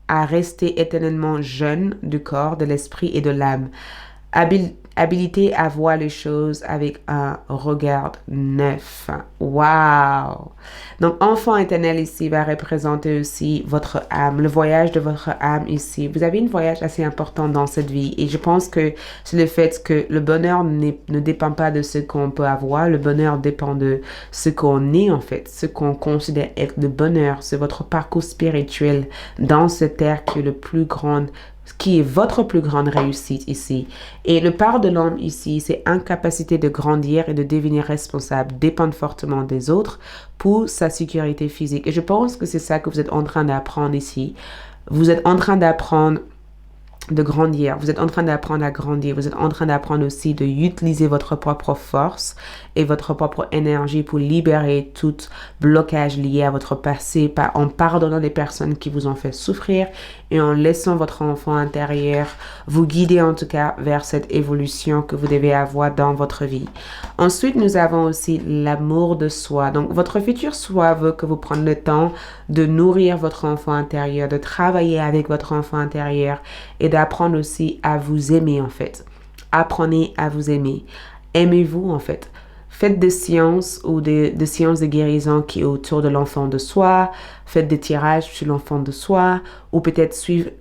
à rester éternellement jeune du corps, de l'esprit et de l'âme. Habilité à voir les choses avec un regard neuf. Waouh! Donc, enfant éternel ici va représenter aussi votre âme, le voyage de votre âme ici. Vous avez un voyage assez important dans cette vie et je pense que c'est le fait que le bonheur ne dépend pas de ce qu'on peut avoir. Le bonheur dépend de ce qu'on est en fait, ce qu'on considère être le bonheur. C'est votre parcours spirituel dans cette terre qui est le plus grand, qui est votre plus grande réussite ici. Et le part de l'homme ici, c'est incapacité de grandir et de devenir responsable, dépendre fortement des autres pour sa sécurité physique. Et je pense que c'est ça que vous êtes en train d'apprendre ici. Vous êtes en train d'apprendre de grandir, vous êtes en train d'apprendre à grandir, vous êtes en train d'apprendre aussi de utiliser votre propre force et votre propre énergie pour libérer tout blocage lié à votre passé, en pardonnant les personnes qui vous ont fait souffrir et en laissant votre enfant intérieur vous guider en tout cas vers cette évolution que vous devez avoir dans votre vie. Ensuite, nous avons aussi l'amour de soi. Donc, votre futur soi veut que vous preniez le temps de nourrir votre enfant intérieur, de travailler avec votre enfant intérieur et d'apprendre aussi à vous aimer en fait. Apprenez à vous aimer. Aimez-vous en fait. Faites des séances ou des séances de guérison qui est autour de l'enfant de soi. Faites des tirages sur l'enfant de soi ou peut-être suivre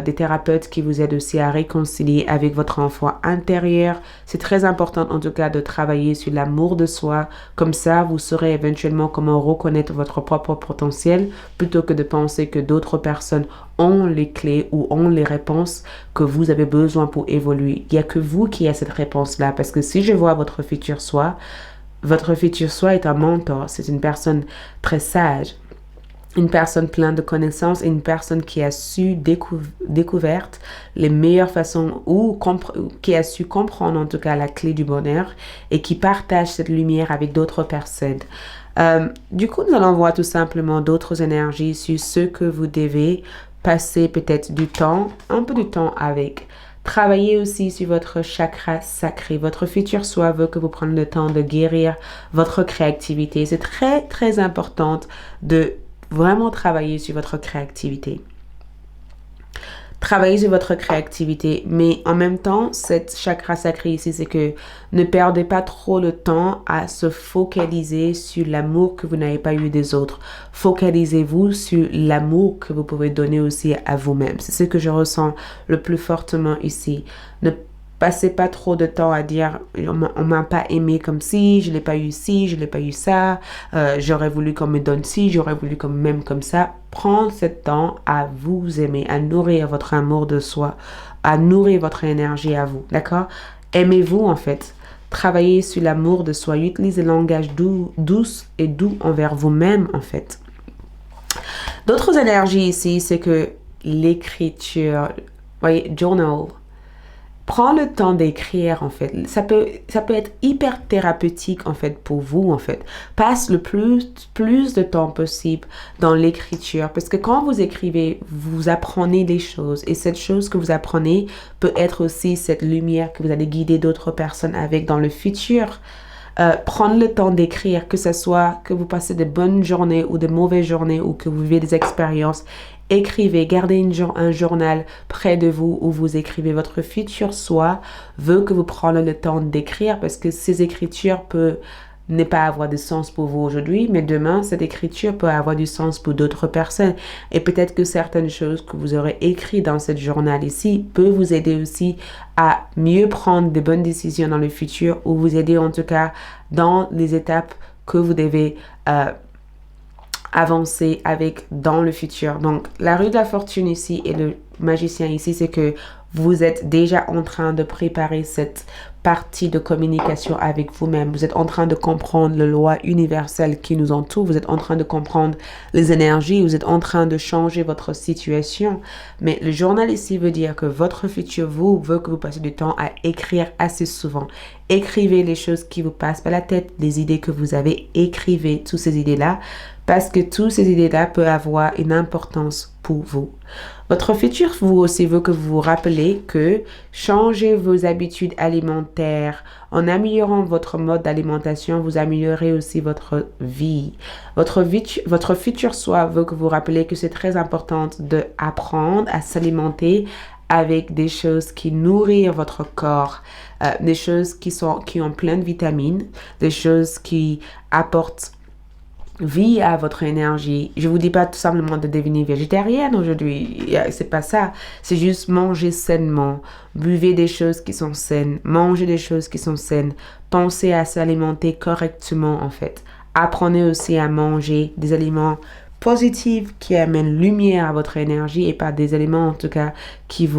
des thérapeutes qui vous aident aussi à réconcilier avec votre enfant intérieur. C'est très important en tout cas de travailler sur l'amour de soi. Comme ça, vous saurez éventuellement comment reconnaître votre propre potentiel plutôt que de penser que d'autres personnes ont les clés ou ont les réponses que vous avez besoin pour évoluer. Il n'y a que vous qui avez cette réponse-là parce que si je vois votre futur soi est un mentor, c'est une personne très sage. Une personne pleine de connaissances et une personne qui a su découvrir les meilleures façons ou qui a su comprendre en tout cas la clé du bonheur et qui partage cette lumière avec d'autres personnes. Du coup, nous allons voir tout simplement d'autres énergies sur ce que vous devez passer peut-être un peu de temps avec. Travaillez aussi sur votre chakra sacré. Votre futur soi veut que vous preniez le temps de guérir votre créativité. C'est très, très important de vraiment travailler sur votre créativité. Travaillez sur votre créativité, mais en même temps, cette chakra sacré ici, c'est que ne perdez pas trop le temps à se focaliser sur l'amour que vous n'avez pas eu des autres. Focalisez-vous sur l'amour que vous pouvez donner aussi à vous-même. C'est ce que je ressens le plus fortement ici. Ne passez pas trop de temps à dire on m'a pas aimé comme ci, je l'ai pas eu ci, je l'ai pas eu ça, j'aurais voulu qu'on me donne ci, j'aurais voulu qu'on m'aime comme ça. Prendre ce temps à vous aimer, à nourrir votre amour de soi, à nourrir votre énergie à vous, d'accord? Aimez-vous en fait. Travaillez sur l'amour de soi. Utilisez le langage douce et doux envers vous-même en fait. D'autres énergies ici, c'est que l'écriture, voyez, journal. Prends le temps d'écrire en fait. Ça peut être hyper thérapeutique en fait pour vous en fait. Passe le plus de temps possible dans l'écriture parce que quand vous écrivez, vous apprenez des choses et cette chose que vous apprenez peut être aussi cette lumière que vous allez guider d'autres personnes avec dans le futur. Prendre le temps d'écrire, que ce soit que vous passez de bonnes journées ou de mauvaises journées ou que vous vivez des expériences. Écrivez, gardez un journal près de vous où vous écrivez. Votre futur soi veut que vous preniez le temps d'écrire parce que ces écritures peuvent ne pas avoir de sens pour vous aujourd'hui, mais demain, cette écriture peut avoir du sens pour d'autres personnes. Et peut-être que certaines choses que vous aurez écrites dans ce journal ici peuvent vous aider aussi à mieux prendre de bonnes décisions dans le futur ou vous aider en tout cas dans les étapes que vous devez avancer avec dans le futur. Donc, la rue de la fortune ici et le magicien ici, c'est que vous êtes déjà en train de préparer cette partie de communication avec vous-même. Vous êtes en train de comprendre les lois universelles qui nous entourent. Vous êtes en train de comprendre les énergies. Vous êtes en train de changer votre situation. Mais le journal ici veut dire que votre futur vous veut que vous passiez du temps à écrire assez souvent. Écrivez les choses qui vous passent par la tête, les idées que vous avez. Écrivez toutes ces idées-là parce que toutes ces idées-là peuvent avoir une importance pour vous. Votre futur vous aussi veut que vous vous rappelez que changer vos habitudes alimentaires en améliorant votre mode d'alimentation, vous améliorez aussi votre vie. Votre futur soi veut que vous vous rappelez que c'est très important d'apprendre à s'alimenter avec des choses qui nourrissent votre corps, des choses qui ont plein de vitamines, des choses qui apportent vie à votre énergie. Je vous dis pas tout simplement de devenir végétarienne aujourd'hui. C'est pas ça. C'est juste manger sainement. Buvez des choses qui sont saines. Mangez des choses qui sont saines. Pensez à s'alimenter correctement en fait. Apprenez aussi à manger des aliments positifs qui amènent lumière à votre énergie et pas des aliments en tout cas qui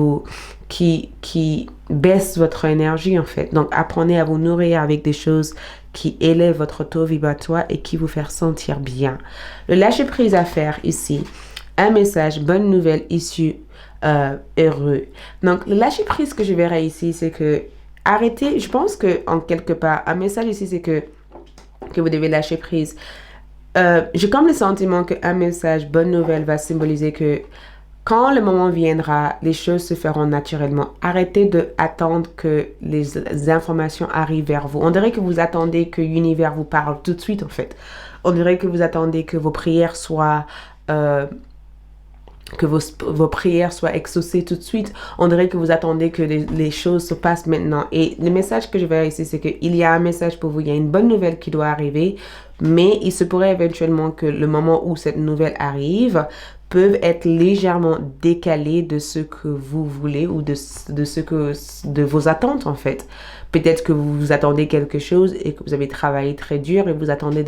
baissent votre énergie en fait. Donc apprenez à vous nourrir avec des choses qui élève votre taux vibratoire et qui vous fait sentir bien. Le lâcher prise à faire ici, un message, bonne nouvelle issue heureux. Donc le lâcher prise que je verrai ici, c'est que arrêtez, je pense que en quelque part, un message ici, c'est que vous devez lâcher prise. J'ai comme le sentiment qu'un message, bonne nouvelle, va symboliser que quand le moment viendra, les choses se feront naturellement. Arrêtez d'attendre que les informations arrivent vers vous. On dirait que vous attendez que l'univers vous parle tout de suite, en fait. On dirait que vous attendez que vos prières soient... que vos prières soient exaucées tout de suite. On dirait que vous attendez que les choses se passent maintenant. Et le message que je vais ici, c'est qu'il y a un message pour vous. Il y a une bonne nouvelle qui doit arriver, mais il se pourrait éventuellement que le moment où cette nouvelle arrive peuvent être légèrement décalés de ce que vous voulez ou de vos attentes en fait. Peut-être que vous vous attendez quelque chose et que vous avez travaillé très dur et vous attendez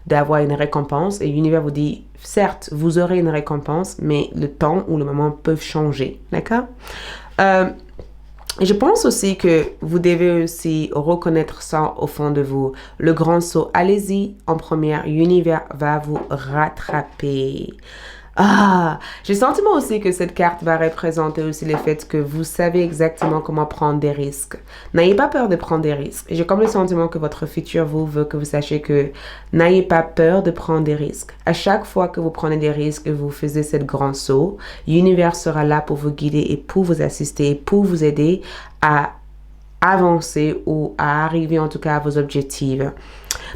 d'avoir une récompense et l'univers vous dit certes vous aurez une récompense mais le temps ou le moment peuvent changer, d'accord? Je pense aussi que vous devez aussi reconnaître ça au fond de vous. Le grand saut, allez-y en première, l'univers va vous rattraper. J'ai le sentiment aussi que cette carte va représenter aussi le fait que vous savez exactement comment prendre des risques. N'ayez pas peur de prendre des risques. J'ai comme le sentiment que votre futur vous veut que vous sachiez que n'ayez pas peur de prendre des risques. À chaque fois que vous prenez des risques et vous faites cette grand saut, l'univers sera là pour vous guider et pour vous assister et pour vous aider à avancer ou à arriver en tout cas à vos objectifs.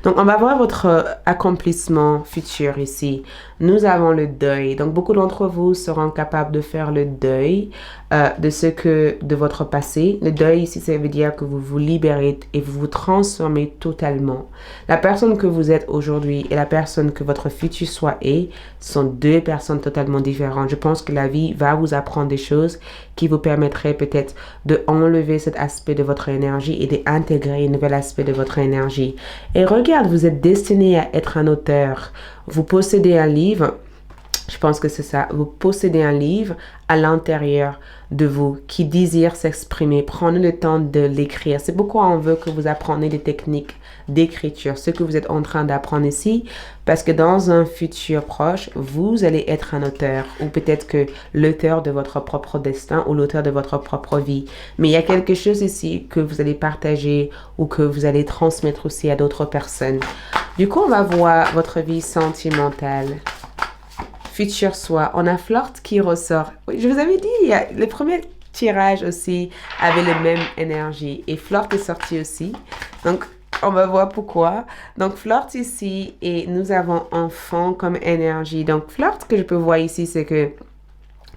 Donc, on va voir votre accomplissement futur ici. nous avons le deuil. Donc, beaucoup d'entre vous seront capables de faire le deuil de votre passé. Le deuil ici, ça veut dire que vous vous libérez et vous vous transformez totalement. La personne que vous êtes aujourd'hui et la personne que votre futur soi est sont deux personnes totalement différentes. Je pense que la vie va vous apprendre des choses qui vous permettraient peut-être de enlever cet aspect de votre énergie et d'intégrer un nouvel aspect de votre énergie. Et regarde, vous êtes destiné à être un auteur. Vous possédez un livre. Je pense que c'est ça. Vous possédez un livre à l'intérieur de vous qui désire s'exprimer. Prenez le temps de l'écrire. C'est pourquoi on veut que vous appreniez des techniques d'écriture, ce que vous êtes en train d'apprendre ici, parce que dans un futur proche, vous allez être un auteur ou peut-être que l'auteur de votre propre destin ou l'auteur de votre propre vie. Mais il y a quelque chose ici que vous allez partager ou que vous allez transmettre aussi à d'autres personnes. Du coup, on va voir votre vie sentimentale. Futur soi, on a Flirt qui ressort. Oui, je vous avais dit, le premier tirage aussi avait la même énergie. Et Flirt est sorti aussi. Donc, on va voir pourquoi. Donc, Flirt ici, et nous avons enfant comme énergie. Donc, Flirt que je peux voir ici, c'est que,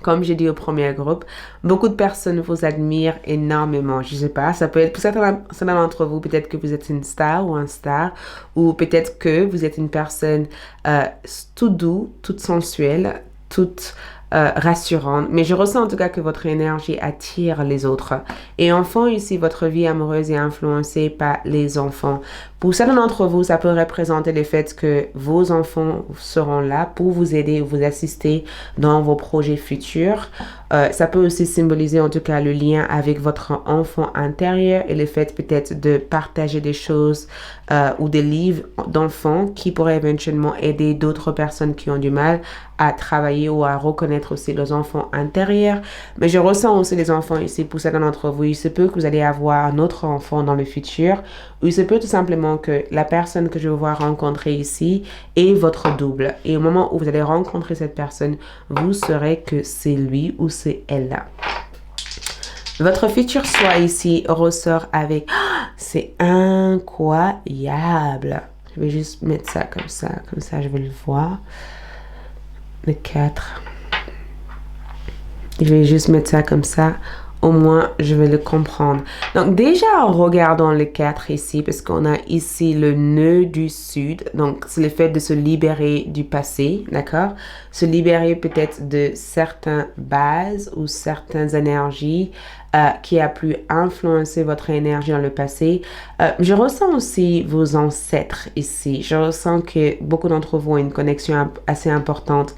comme j'ai dit au premier groupe, beaucoup de personnes vous admirent énormément. Je ne sais pas, ça peut être pour certains d'entre vous, peut-être que vous êtes une star ou un star, ou peut-être que vous êtes une personne toute douce, toute sensuelle, toute rassurante. Mais je ressens en tout cas que votre énergie attire les autres. Et enfant, ici, votre vie amoureuse est influencée par les enfants. Pour certains d'entre vous, ça peut représenter le fait que vos enfants seront là pour vous aider ou vous assister dans vos projets futurs. Ça peut aussi symboliser en tout cas le lien avec votre enfant intérieur et le fait peut-être de partager des choses ou des livres d'enfants qui pourraient éventuellement aider d'autres personnes qui ont du mal à travailler ou à reconnaître aussi leurs enfants intérieurs. Mais je ressens aussi les enfants ici. Pour certains d'entre vous, il se peut que vous allez avoir un autre enfant dans le futur, ou il se peut tout simplement que la personne que je vais voir rencontrer ici est votre double. Et au moment où vous allez rencontrer cette personne, vous saurez que c'est lui ou c'est elle là. Votre futur soi ici ressort avec... c'est incroyable. Je vais juste mettre ça, comme ça je vais le voir. Le 4. Je vais juste mettre ça comme ça. Au moins, je vais le comprendre. Donc, déjà, en regardant le 4 ici, parce qu'on a ici le nœud du sud. Donc, c'est le fait de se libérer du passé, d'accord? Se libérer peut-être de certaines bases ou certaines énergies qui a pu influencer votre énergie dans le passé. Je ressens aussi vos ancêtres ici. Je ressens que beaucoup d'entre vous ont une connexion assez importante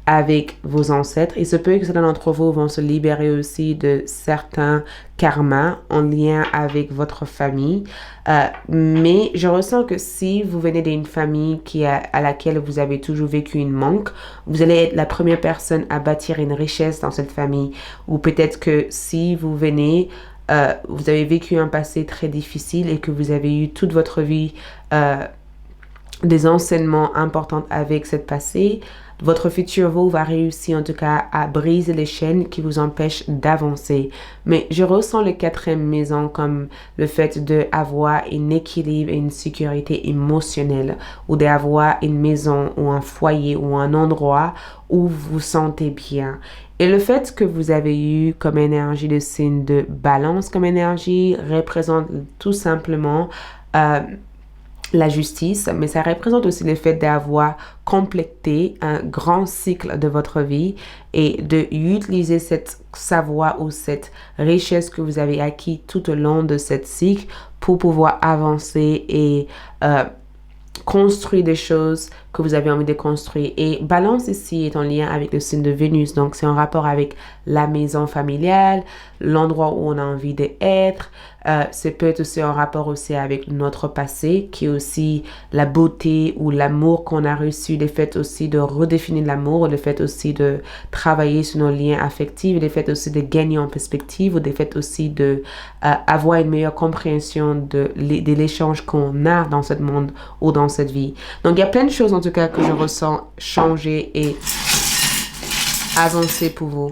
avec vos ancêtres. Il se peut que certains d'entre vous vont se libérer aussi de certains karmas en lien avec votre famille. Mais je ressens que si vous venez d'une famille à laquelle vous avez toujours vécu une manque, vous allez être la première personne à bâtir une richesse dans cette famille. Ou peut-être que si vous venez, vous avez vécu un passé très difficile et que vous avez eu toute votre vie des enseignements importants avec cette passé, votre futur vous va réussir en tout cas à briser les chaînes qui vous empêchent d'avancer. Mais je ressens le 4e maison comme le fait d'avoir un équilibre et une sécurité émotionnelle, ou d'avoir une maison ou un foyer ou un endroit où vous vous sentez bien. Et le fait que vous avez eu comme énergie le signe de balance comme énergie représente tout simplement la justice, mais ça représente aussi le fait d'avoir complété un grand cycle de votre vie et d'utiliser cette savoir ou cette richesse que vous avez acquis tout au long de cette cycle pour pouvoir avancer et construire des choses que vous avez envie de construire. Et balance ici est en lien avec le signe de Vénus, donc c'est en rapport avec la maison familiale, l'endroit où on a envie d'être. Ça peut être aussi en rapport aussi avec notre passé, qui est aussi la beauté ou l'amour qu'on a reçu, le fait aussi de redéfinir l'amour, le fait aussi de travailler sur nos liens affectifs, le fait aussi de gagner en perspective, ou le fait aussi de avoir une meilleure compréhension de l'échange qu'on a dans ce monde ou dans cette vie. Donc il y a plein de choses en tout cas que je ressens changer et avancer pour vous.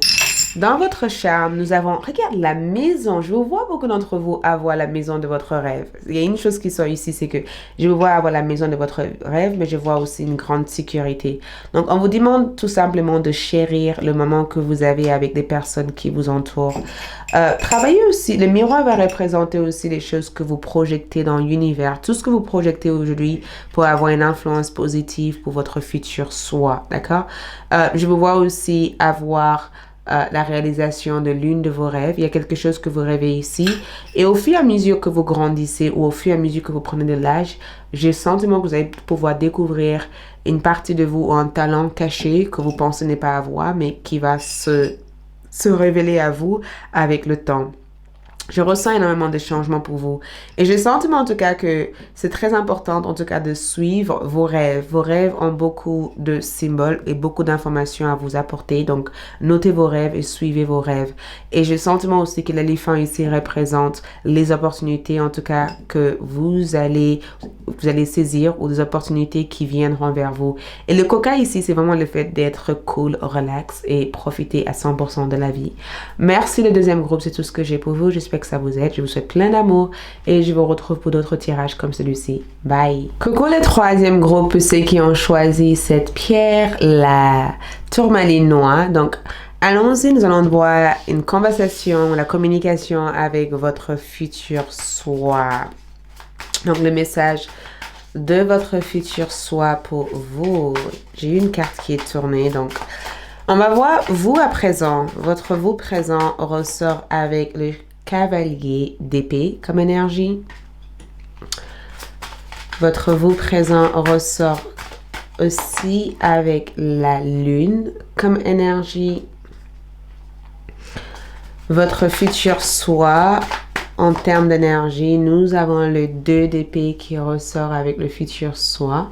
Dans votre charme, nous avons, regarde la maison. Je vous vois beaucoup d'entre vous avoir la maison de votre rêve. Il y a une chose qui sort ici, c'est que je vous vois avoir la maison de votre rêve, mais je vois aussi une grande sécurité. Donc, on vous demande tout simplement de chérir le moment que vous avez avec des personnes qui vous entourent. Travaillez aussi, le miroir va représenter aussi les choses que vous projetez dans l'univers. Tout ce que vous projetez aujourd'hui pour avoir une influence positive pour votre futur soi, d'accord? Je vous vois aussi avoir la réalisation de l'une de vos rêves. Il y a quelque chose que vous rêvez ici. Et au fur et à mesure que vous grandissez ou au fur et à mesure que vous prenez de l'âge, j'ai le sentiment que vous allez pouvoir découvrir une partie de vous ou un talent caché que vous pensez ne pas avoir, mais qui va se révéler à vous avec le temps. Je ressens énormément de changements pour vous. Et j'ai le sentiment en tout cas que c'est très important en tout cas de suivre vos rêves. Vos rêves ont beaucoup de symboles et beaucoup d'informations à vous apporter. Donc, notez vos rêves et suivez vos rêves. Et j'ai le sentiment aussi que l'éléphant ici représente les opportunités en tout cas que vous allez saisir ou des opportunités qui viendront vers vous. Et le coca ici, c'est vraiment le fait d'être cool, relax et profiter à 100% de la vie. Merci le deuxième groupe, c'est tout ce que j'ai pour vous. J'espère que ça vous aide. Je vous souhaite plein d'amour et je vous retrouve pour d'autres tirages comme celui-ci. Bye. Coucou le troisième groupe, ceux qui ont choisi cette pierre, la tourmaline noire. Donc, allons-y, nous allons voir une conversation, la communication avec votre futur soi. Donc, le message de votre futur soi pour vous. J'ai une carte qui est tournée, donc on va voir vous à présent. Votre vous présent ressort avec le cavalier d'épée comme énergie. Votre vous présent ressort aussi avec la lune comme énergie. Votre futur soi, en termes d'énergie, nous avons le 2 d'épée qui ressort avec le futur soi.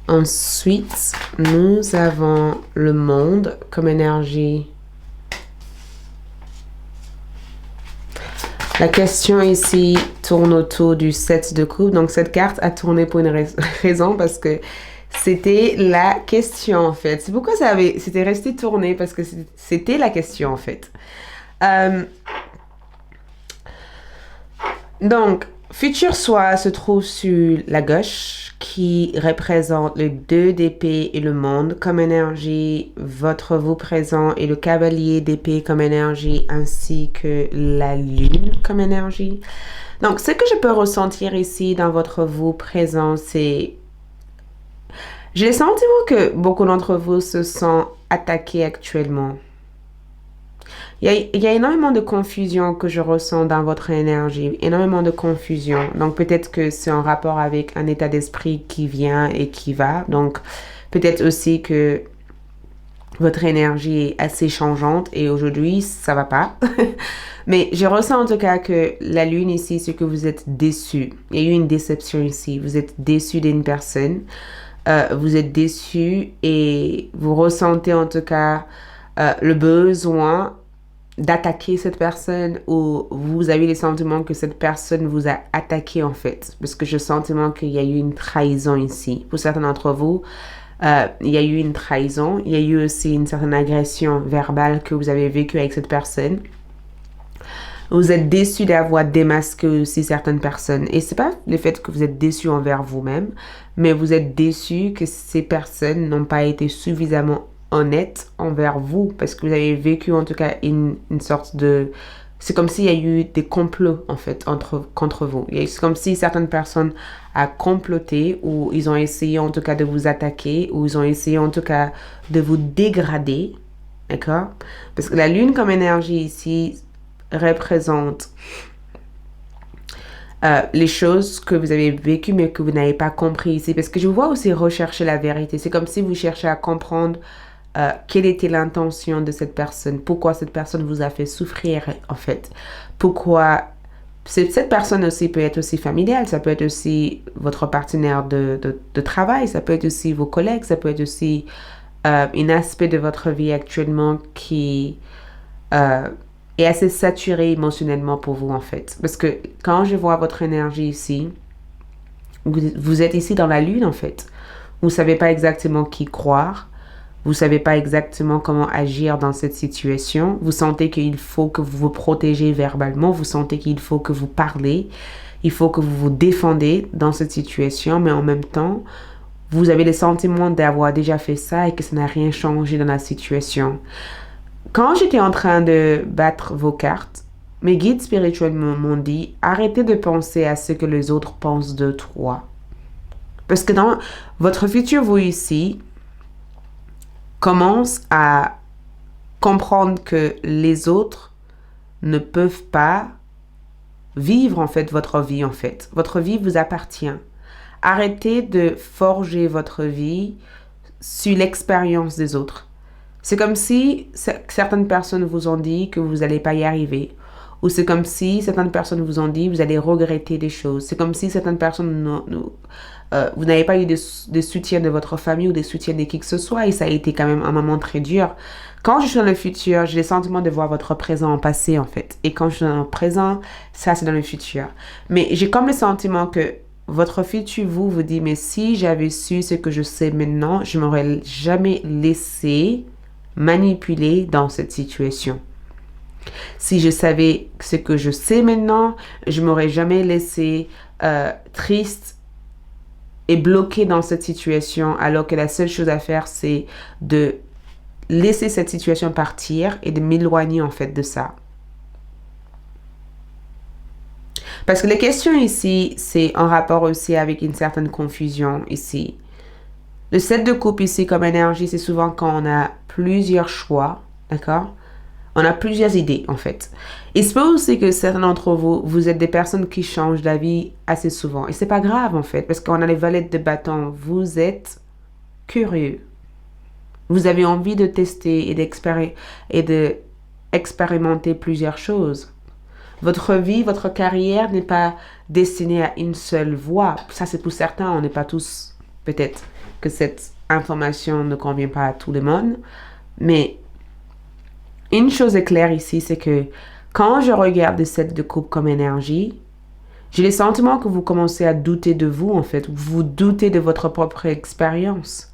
Ensuite, nous avons le monde comme énergie. La question ici tourne autour du 7 de coupe. Donc, cette carte a tourné pour une raison parce que c'était la question, en fait. C'est pourquoi c'était resté tourné parce que c'était la question, en fait. Donc, futur soi se trouve sur la gauche qui représente le 2 d'épée et le monde comme énergie, votre vous présent et le cavalier d'épée comme énergie, ainsi que la lune comme énergie. Donc, ce que je peux ressentir ici dans votre vous présent, c'est... J'ai le sentiment que beaucoup d'entre vous se sentent attaqués actuellement. Il y a énormément de confusion que je ressens dans votre énergie, énormément de confusion. Donc peut-être que c'est en rapport avec un état d'esprit qui vient et qui va. Donc peut-être aussi que votre énergie est assez changeante et aujourd'hui ça va pas. Mais je ressens en tout cas que la lune ici, c'est que vous êtes déçu. Il y a eu une déception ici. Vous êtes déçu d'une personne. Vous êtes déçu et vous ressentez en tout cas le besoin d'attaquer cette personne ou vous avez le sentiment que cette personne vous a attaqué en fait. Parce que j'ai le sentiment qu'il y a eu une trahison ici. Pour certains d'entre vous, il y a eu une trahison. Il y a eu aussi une certaine agression verbale que vous avez vécue avec cette personne. Vous êtes déçu d'avoir démasqué aussi certaines personnes. Et c'est pas le fait que vous êtes déçu envers vous-même, mais vous êtes déçu que ces personnes n'ont pas été suffisamment honnête envers vous parce que vous avez vécu en tout cas une sorte de... C'est comme s'il y a eu des complots en fait contre vous. C'est comme si certaines personnes ont comploté ou ils ont essayé en tout cas de vous attaquer ou ils ont essayé en tout cas de vous dégrader. D'accord? Parce que la lune comme énergie ici représente les choses que vous avez vécues mais que vous n'avez pas compris ici. Parce que je vous vois aussi rechercher la vérité. C'est comme si vous cherchez à comprendre quelle était l'intention de cette personne, pourquoi cette personne vous a fait souffrir en fait, pourquoi cette personne aussi peut être aussi familiale, ça peut être aussi votre partenaire de travail, ça peut être aussi vos collègues, ça peut être aussi un aspect de votre vie actuellement qui est assez saturé émotionnellement pour vous en fait, parce que quand je vois votre énergie ici, vous êtes ici dans la lune en fait, vous ne savez pas exactement qui croire. Vous savez pas exactement comment agir dans cette situation. Vous sentez qu'il faut que vous vous protégez verbalement. Vous sentez qu'il faut que vous parlez. Il faut que vous vous défendez dans cette situation. Mais en même temps, vous avez le sentiment d'avoir déjà fait ça et que ça n'a rien changé dans la situation. Quand j'étais en train de battre vos cartes, mes guides spirituels m'ont dit, arrêtez de penser à ce que les autres pensent de toi. Parce que dans votre futur, vous ici, commence à comprendre que les autres ne peuvent pas vivre en fait votre vie en fait. Votre vie vous appartient. Arrêtez de forger votre vie sur l'expérience des autres. C'est comme si certaines personnes vous ont dit que vous n'allez pas y arriver. Ou c'est comme si certaines personnes vous ont dit que vous allez regretter des choses. C'est comme si certaines personnes, vous n'avez pas eu de soutien de votre famille ou de soutien de qui que ce soit. Et ça a été quand même un moment très dur. Quand je suis dans le futur, j'ai le sentiment de voir votre présent en passé en fait. Et quand je suis dans le présent, ça c'est dans le futur. Mais j'ai comme le sentiment que votre futur vous dit, mais si j'avais su ce que je sais maintenant, je m'aurais jamais laissé manipuler dans cette situation. Si je savais ce que je sais maintenant, je m'aurais jamais laissé triste et bloqué dans cette situation, alors que la seule chose à faire, c'est de laisser cette situation partir et de m'éloigner en fait de ça. Parce que les questions ici, c'est en rapport aussi avec une certaine confusion ici. Le 7 de coupe ici comme énergie, c'est souvent quand on a plusieurs choix, d'accord? On a plusieurs idées, en fait. Il se peut aussi que certains d'entre vous, vous êtes des personnes qui changent d'avis assez souvent. Et c'est pas grave, en fait, parce qu'on a les valettes de bâton. Vous êtes curieux. Vous avez envie de tester et d'expérimenter plusieurs choses. Votre vie, votre carrière n'est pas destinée à une seule voie. Ça, c'est pour certains. On n'est pas tous, peut-être, que cette information ne convient pas à tout le monde. Mais une chose est claire ici, c'est que quand je regarde le 7 de coupe comme énergie, j'ai le sentiment que vous commencez à douter de vous, en fait. Vous doutez de votre propre expérience.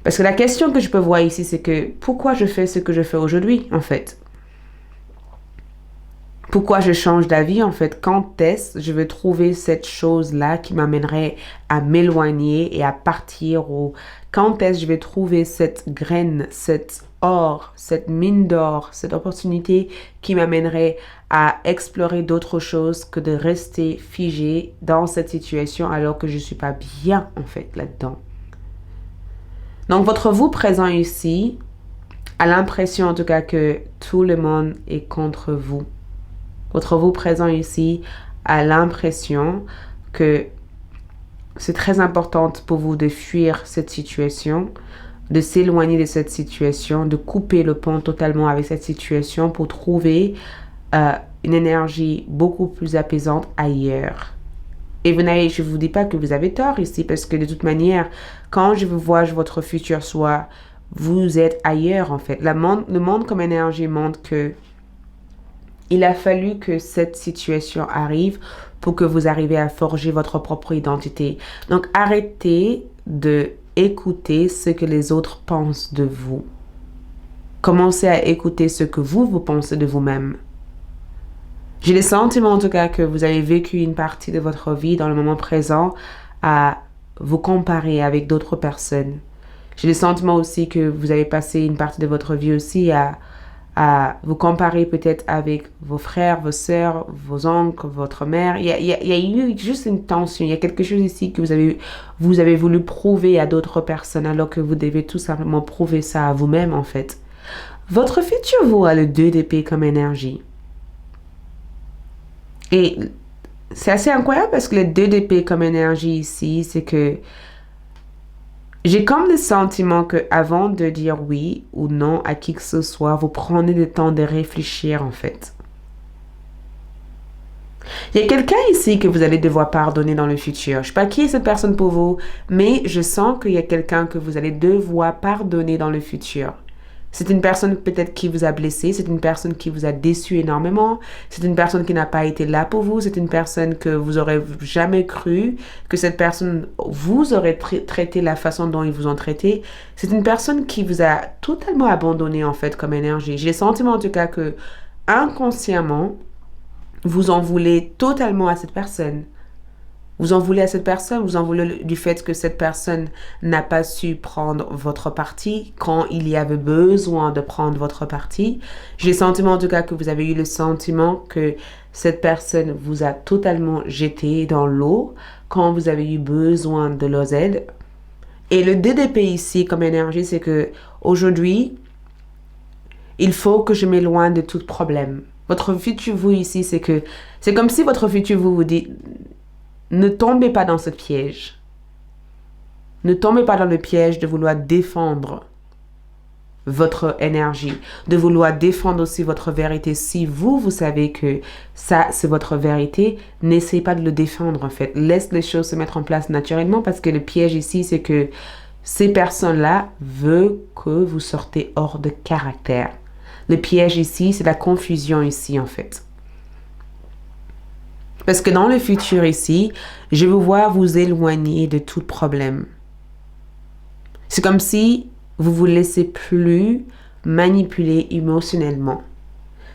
Parce que la question que je peux voir ici, c'est que pourquoi je fais ce que je fais aujourd'hui, en fait? Pourquoi je change d'avis, en fait? Quand est-ce que je vais trouver cette chose-là qui m'amènerait à m'éloigner et à partir? Ou quand est-ce que je vais trouver cette graine, cet or, cette mine d'or, cette opportunité qui m'amènerait à explorer d'autres choses que de rester figé dans cette situation alors que je ne suis pas bien, en fait, là-dedans? Donc, votre vous présent ici a l'impression, en tout cas, que tout le monde est contre vous. Votre vous présent ici a l'impression que c'est très important pour vous de fuir cette situation, de s'éloigner de cette situation, de couper le pont totalement avec cette situation pour trouver une énergie beaucoup plus apaisante ailleurs. Et je ne vous dis pas que vous avez tort ici, parce que de toute manière, quand je vous vois votre futur soit, vous êtes ailleurs en fait. Le monde comme énergie montre que il a fallu que cette situation arrive pour que vous arriviez à forger votre propre identité. Donc, arrêtez de écouter ce que les autres pensent de vous. Commencez à écouter ce que vous pensez de vous-même. J'ai le sentiment, en tout cas, que vous avez vécu une partie de votre vie dans le moment présent à vous comparer avec d'autres personnes. J'ai le sentiment aussi que vous avez passé une partie de votre vie aussi à vous comparer peut-être avec vos frères, vos sœurs, vos oncles, votre mère. Il y a eu juste une tension. Il y a quelque chose ici que vous avez voulu prouver à d'autres personnes alors que vous devez tout simplement prouver ça à vous-même en fait. Votre futur vous a le 2 d'épée comme énergie. Et c'est assez incroyable parce que le 2 d'épée comme énergie ici, c'est que j'ai comme le sentiment que avant de dire oui ou non à qui que ce soit, vous prenez le temps de réfléchir en fait. Il y a quelqu'un ici que vous allez devoir pardonner dans le futur. Je ne sais pas qui est cette personne pour vous, mais je sens qu'il y a quelqu'un que vous allez devoir pardonner dans le futur. C'est une personne peut-être qui vous a blessé, c'est une personne qui vous a déçu énormément, c'est une personne qui n'a pas été là pour vous, c'est une personne que vous aurez jamais cru, que cette personne vous aurait traité la façon dont ils vous ont traité. C'est une personne qui vous a totalement abandonné en fait comme énergie. J'ai le sentiment en tout cas que inconsciemment, vous en voulez totalement à cette personne. Vous en voulez à cette personne, vous en voulez du fait que cette personne n'a pas su prendre votre parti quand il y avait besoin de prendre votre parti. J'ai le sentiment en tout cas que vous avez eu le sentiment que cette personne vous a totalement jeté dans l'eau quand vous avez eu besoin de leur aide. Et le DDP ici comme énergie, c'est que aujourd'hui, il faut que je m'éloigne de tout problème. Votre futur vous ici, c'est comme si votre futur vous dit ne tombez pas dans ce piège. Ne tombez pas dans le piège de vouloir défendre votre énergie, de vouloir défendre aussi votre vérité. Si vous savez que ça, c'est votre vérité, n'essayez pas de le défendre en fait. Laisse les choses se mettre en place naturellement parce que le piège ici, c'est que ces personnes-là veulent que vous sortez hors de caractère. Le piège ici, c'est la confusion ici en fait. Parce que dans le futur ici, je vous vois vous éloigner de tout problème. C'est comme si vous vous laissez plus manipuler émotionnellement.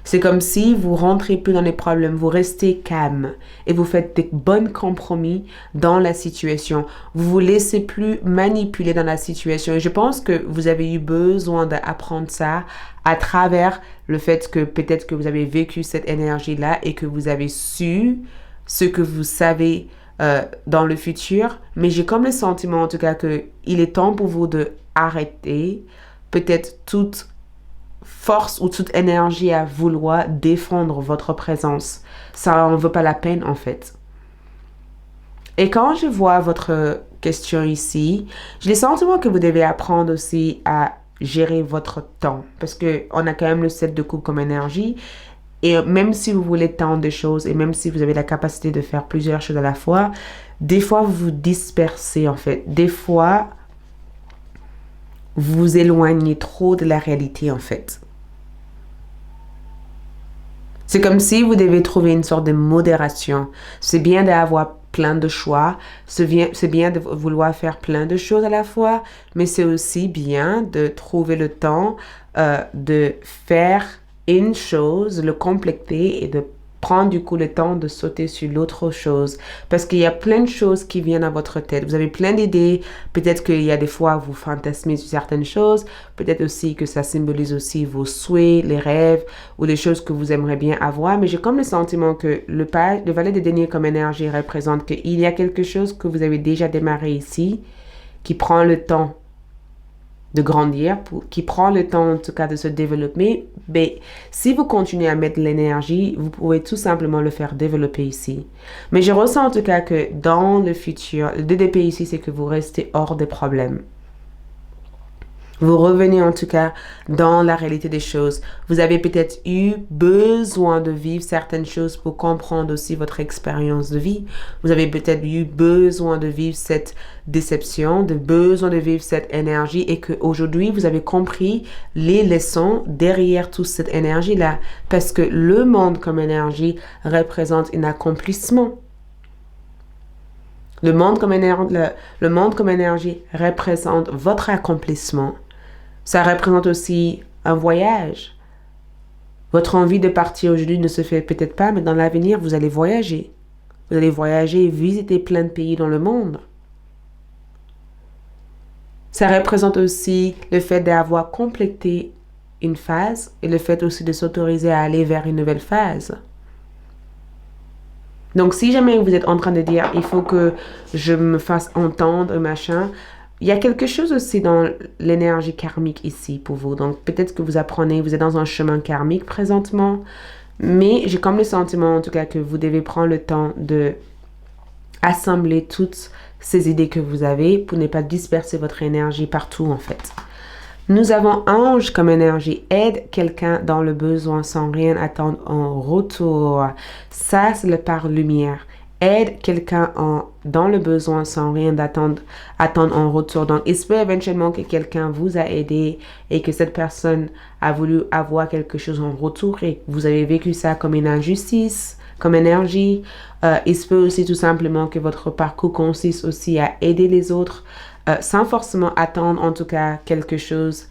C'est comme si vous rentrez plus dans les problèmes, vous restez calme et vous faites des bons compromis dans la situation. Vous vous laissez plus manipuler dans la situation. Et je pense que vous avez eu besoin d'apprendre ça à travers le fait que peut-être que vous avez vécu cette énergie-là et que vous avez su ce que vous savez dans le futur. Mais j'ai comme le sentiment en tout cas qu'il est temps pour vous de arrêter peut-être toute force ou toute énergie à vouloir défendre votre présence. Ça n'en vaut pas la peine en fait. Et quand je vois votre question ici, j'ai le sentiment que vous devez apprendre aussi à gérer votre temps. Parce qu'on a quand même le 7 de coupe comme énergie. Et même si vous voulez tant de choses et même si vous avez la capacité de faire plusieurs choses à la fois, des fois vous vous dispersez en fait. Des fois, vous vous éloignez trop de la réalité en fait. C'est comme si vous devez trouver une sorte de modération. C'est bien d'avoir plein de choix, c'est bien de vouloir faire plein de choses à la fois, mais c'est aussi bien de trouver le temps de faire une chose, le compléter et de prendre du coup le temps de sauter sur l'autre chose. Parce qu'il y a plein de choses qui viennent à votre tête. Vous avez plein d'idées. Peut-être qu'il y a des fois vous fantasmez sur certaines choses. Peut-être aussi que ça symbolise aussi vos souhaits, les rêves ou les choses que vous aimeriez bien avoir. Mais j'ai comme le sentiment que le valet des deniers comme énergie représente qu'il y a quelque chose que vous avez déjà démarré ici qui prend le temps de grandir, qui prend le temps en tout cas de se développer, mais si vous continuez à mettre de l'énergie, vous pouvez tout simplement le faire développer ici. Mais je ressens en tout cas que dans le futur, le DDP ici, c'est que vous restez hors des problèmes. Vous revenez en tout cas dans la réalité des choses. Vous avez peut-être eu besoin de vivre certaines choses pour comprendre aussi votre expérience de vie. Vous avez peut-être eu besoin de vivre cette déception, besoin de vivre cette énergie et qu'aujourd'hui vous avez compris les leçons derrière toute cette énergie-là. Parce que le monde comme énergie représente un accomplissement. Le monde comme énergie représente votre accomplissement. Ça représente aussi un voyage. Votre envie de partir aujourd'hui ne se fait peut-être pas, mais dans l'avenir, vous allez voyager. Vous allez voyager et visiter plein de pays dans le monde. Ça représente aussi le fait d'avoir complété une phase et le fait aussi de s'autoriser à aller vers une nouvelle phase. Donc, si jamais vous êtes en train de dire, il faut que je me fasse entendre, machin, il y a quelque chose aussi dans l'énergie karmique ici pour vous. Donc, peut-être que vous apprenez, vous êtes dans un chemin karmique présentement, mais j'ai comme le sentiment, en tout cas, que vous devez prendre le temps de assembler toutes ces idées que vous avez pour ne pas disperser votre énergie partout, en fait. Nous avons ange comme énergie, aide quelqu'un dans le besoin sans rien attendre en retour. Ça, c'est le par lumière. aide quelqu'un dans le besoin sans rien attendre en retour. Donc, il se peut éventuellement que quelqu'un vous a aidé et que cette personne a voulu avoir quelque chose en retour et vous avez vécu ça comme une injustice, comme énergie. Il se peut aussi tout simplement que votre parcours consiste aussi à aider les autres sans forcément attendre en tout cas quelque chose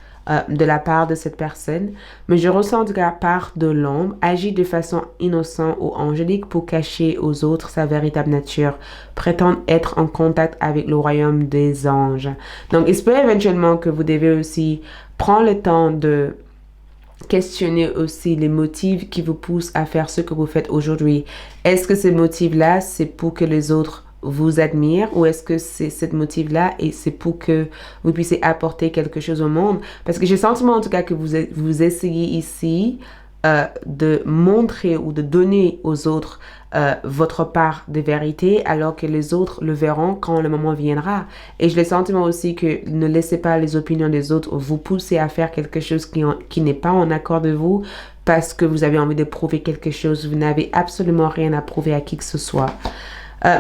de la part de cette personne. Mais je ressens en tout cas part de l'ombre, agit de façon innocente ou angélique pour cacher aux autres sa véritable nature, prétendre être en contact avec le royaume des anges. Donc il se peut éventuellement que vous devez aussi prendre le temps de questionner aussi les motifs qui vous poussent à faire ce que vous faites aujourd'hui. Est-ce que ces motifs-là, c'est pour que les autres vous admirent ou est-ce que c'est cette motif-là et c'est pour que vous puissiez apporter quelque chose au monde? Parce que j'ai le sentiment en tout cas que vous essayez ici de montrer ou de donner aux autres votre part de vérité alors que les autres le verront quand le moment viendra. Et j'ai le sentiment aussi que ne laissez pas les opinions des autres vous pousser à faire quelque chose qui n'est pas en accord de vous parce que vous avez envie de prouver quelque chose. Vous n'avez absolument rien à prouver à qui que ce soit.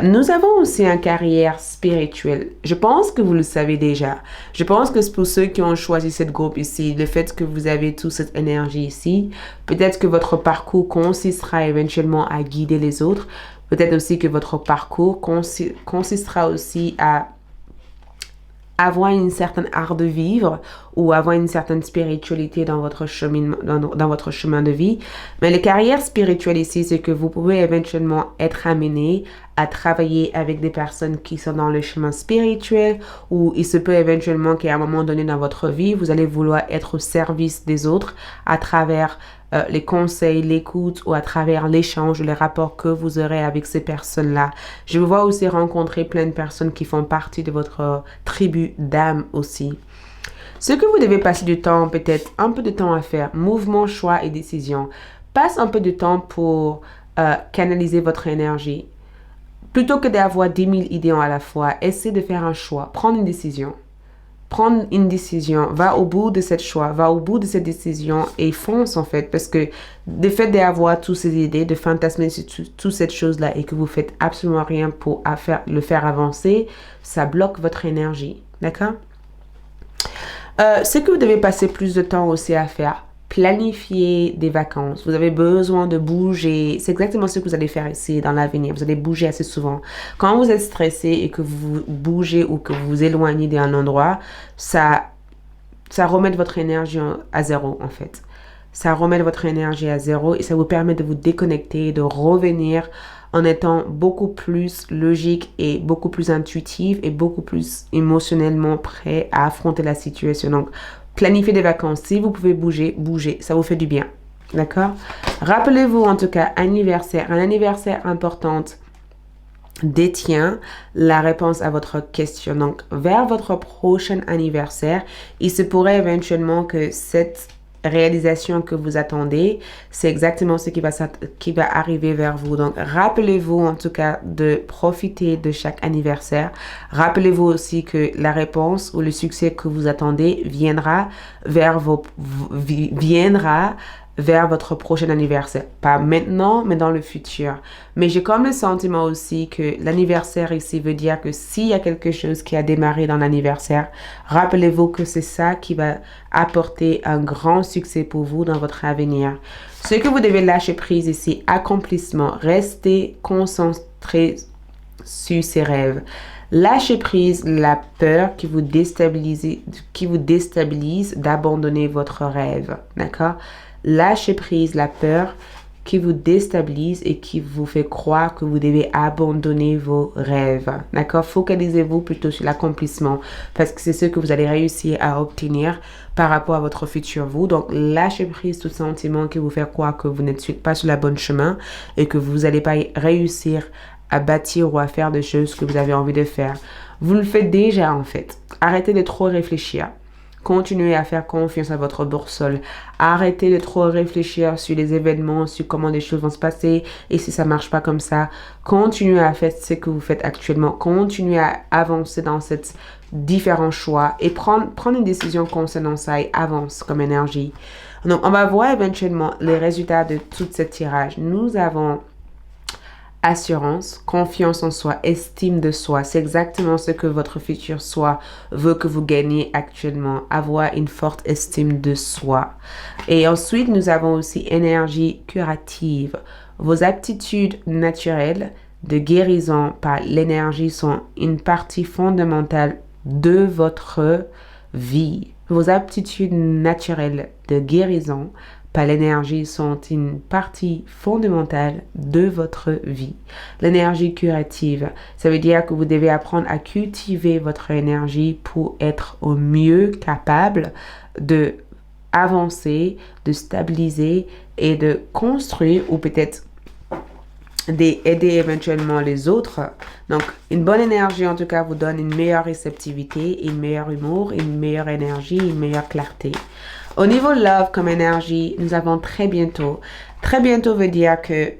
Nous avons aussi une carrière spirituelle. Je pense que vous le savez déjà. Je pense que c'est pour ceux qui ont choisi cette groupe ici, le fait que vous avez toute cette énergie ici, peut-être que votre parcours consistera éventuellement à guider les autres. Peut-être aussi que votre parcours consistera aussi à avoir une certaine art de vivre ou avoir une certaine spiritualité dans votre chemin de vie. Mais les carrières spirituelles ici, c'est que vous pouvez éventuellement être amené à travailler avec des personnes qui sont dans le chemin spirituel ou il se peut éventuellement qu'à un moment donné dans votre vie, vous allez vouloir être au service des autres à travers les conseils, l'écoute ou à travers l'échange, les rapports que vous aurez avec ces personnes-là. Je vous vois aussi rencontrer plein de personnes qui font partie de votre tribu d'âme aussi. Ce que vous devez passer du temps, peut-être un peu de temps à faire, mouvement, choix et décision. Passe un peu de temps pour canaliser votre énergie. Plutôt que d'avoir 10 000 idées à la fois, essayez de faire un choix, prendre une décision. Prendre une décision, va au bout de cette choix, va au bout de cette décision et fonce en fait. Parce que le fait d'avoir toutes ces idées, de fantasmer sur toutes cette chose-là et que vous faites absolument rien pour le faire avancer, ça bloque votre énergie. D'accord? Ce que vous devez passer plus de temps aussi à faire, planifier des vacances. Vous avez besoin de bouger. C'est exactement ce que vous allez faire ici dans l'avenir. Vous allez bouger assez souvent. Quand vous êtes stressé et que vous bougez ou que vous vous éloignez d'un endroit, ça remet votre énergie à zéro en fait. Ça remet votre énergie à zéro et ça vous permet de vous déconnecter, de revenir en étant beaucoup plus logique et beaucoup plus intuitive et beaucoup plus émotionnellement prêt à affronter la situation. Donc, planifiez des vacances. Si vous pouvez bouger, bougez. Ça vous fait du bien. D'accord? Rappelez-vous en tout cas, anniversaire. Un anniversaire important détient la réponse à votre question. Donc, vers votre prochain anniversaire, il se pourrait éventuellement que cette réalisation que vous attendez, c'est exactement ce qui va arriver vers vous. Donc, rappelez-vous en tout cas de profiter de chaque anniversaire. Rappelez-vous aussi que la réponse ou le succès que vous attendez viendra vers votre prochain anniversaire. Pas maintenant, mais dans le futur. Mais j'ai comme le sentiment aussi que l'anniversaire ici veut dire que s'il y a quelque chose qui a démarré dans l'anniversaire, rappelez-vous que c'est ça qui va apporter un grand succès pour vous dans votre avenir. Ce que vous devez lâcher prise ici, accomplissement, restez concentré sur ses rêves. Lâchez prise la peur qui vous déstabilise d'abandonner votre rêve. D'accord? Lâchez prise la peur qui vous déstabilise et qui vous fait croire que vous devez abandonner vos rêves. D'accord? Focalisez-vous plutôt sur l'accomplissement parce que c'est ce que vous allez réussir à obtenir par rapport à votre futur vous. Donc, lâchez prise tout sentiment qui vous fait croire que vous n'êtes pas sur le bon chemin et que vous n'allez pas réussir à bâtir ou à faire des choses que vous avez envie de faire. Vous le faites déjà en fait. Arrêtez de trop réfléchir. Continuez à faire confiance à votre boussole. Arrêtez de trop réfléchir sur les événements, sur comment les choses vont se passer et si ça marche pas comme ça. Continuez à faire ce que vous faites actuellement. Continuez à avancer dans ces différents choix et prendre une décision concernant ça et avance comme énergie. Donc, on va voir éventuellement les résultats de tout ce tirage. Nous avons assurance, confiance en soi, estime de soi. C'est exactement ce que votre futur soi veut que vous gagnez actuellement. Avoir une forte estime de soi. Et ensuite, nous avons aussi énergie curative. Vos aptitudes naturelles de guérison par l'énergie sont une partie fondamentale de votre vie. Vos aptitudes naturelles de guérison par l'énergie sont une partie fondamentale de votre vie. L'énergie curative, ça veut dire que vous devez apprendre à cultiver votre énergie pour être au mieux capable de avancer, de stabiliser et de construire ou peut-être d'aider éventuellement les autres. Donc, une bonne énergie, en tout cas, vous donne une meilleure réceptivité, une meilleure humour, une meilleure énergie, une meilleure clarté. Au niveau love comme énergie, nous avons très bientôt. Très bientôt veut dire que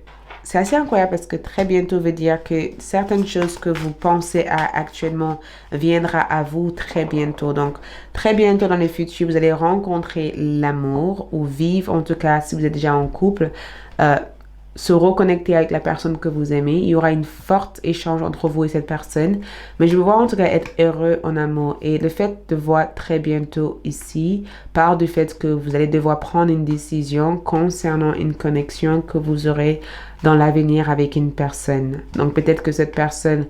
c'est assez incroyable parce que très bientôt veut dire que certaines choses que vous pensez à actuellement viendra à vous très bientôt. Donc, très bientôt dans le futur, vous allez rencontrer l'amour ou vivre, en tout cas, si vous êtes déjà en couple, se reconnecter avec la personne que vous aimez. Il y aura une forte échange entre vous et cette personne. Mais je veux voir en tout cas être heureux en amour. Et le fait de voir très bientôt ici part du fait que vous allez devoir prendre une décision concernant une connexion que vous aurez dans l'avenir avec une personne. Donc peut-être que cette personne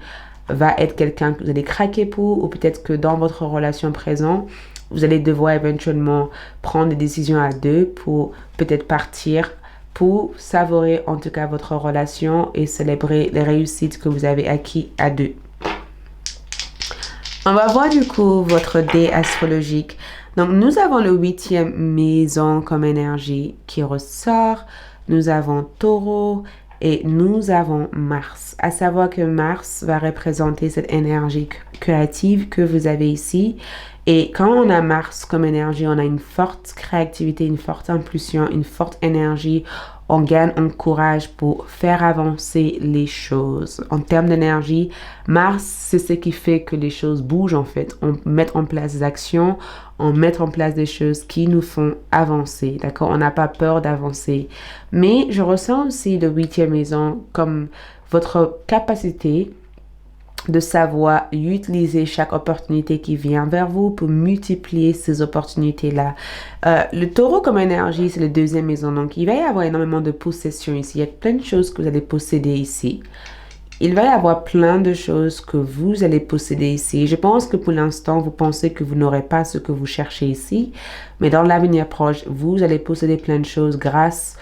va être quelqu'un que vous allez craquer pour, ou peut-être que dans votre relation présente, vous allez devoir éventuellement prendre des décisions à deux pour peut-être partir pour savourer en tout cas votre relation et célébrer les réussites que vous avez acquis à deux. On va voir du coup votre dé astrologique. Donc nous avons le 8e maison comme énergie qui ressort. Nous avons Taureau et nous avons Mars. À savoir que Mars va représenter cette énergie créative que vous avez ici. Et quand on a Mars comme énergie, on a une forte créativité, une forte impulsion, une forte énergie. On gagne en courage pour faire avancer les choses. En termes d'énergie, Mars, c'est ce qui fait que les choses bougent en fait. On met en place des actions, on met en place des choses qui nous font avancer. D'accord? On n'a pas peur d'avancer. Mais je ressens aussi le 8e maison comme votre capacité de savoir utiliser chaque opportunité qui vient vers vous pour multiplier ces opportunités-là. Le taureau comme énergie, c'est la 2e maison. Donc, il va y avoir énormément de possessions ici. Il y a plein de choses que vous allez posséder ici. Il va y avoir plein de choses que vous allez posséder ici. Je pense que pour l'instant, vous pensez que vous n'aurez pas ce que vous cherchez ici. Mais dans l'avenir proche, vous allez posséder plein de choses grâce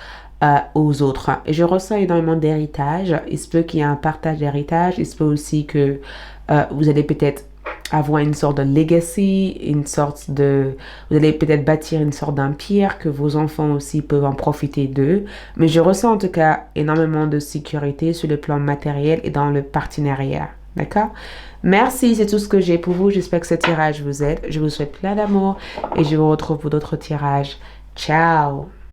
aux autres. Et je ressens énormément d'héritage. Il se peut qu'il y ait un partage d'héritage. Il se peut aussi que vous allez peut-être avoir une sorte de legacy, vous allez peut-être bâtir une sorte d'empire que vos enfants aussi peuvent en profiter d'eux. Mais je ressens en tout cas énormément de sécurité sur le plan matériel et dans le partenariat. D'accord? Merci, c'est tout ce que j'ai pour vous. J'espère que ce tirage vous aide. Je vous souhaite plein d'amour et je vous retrouve pour d'autres tirages. Ciao!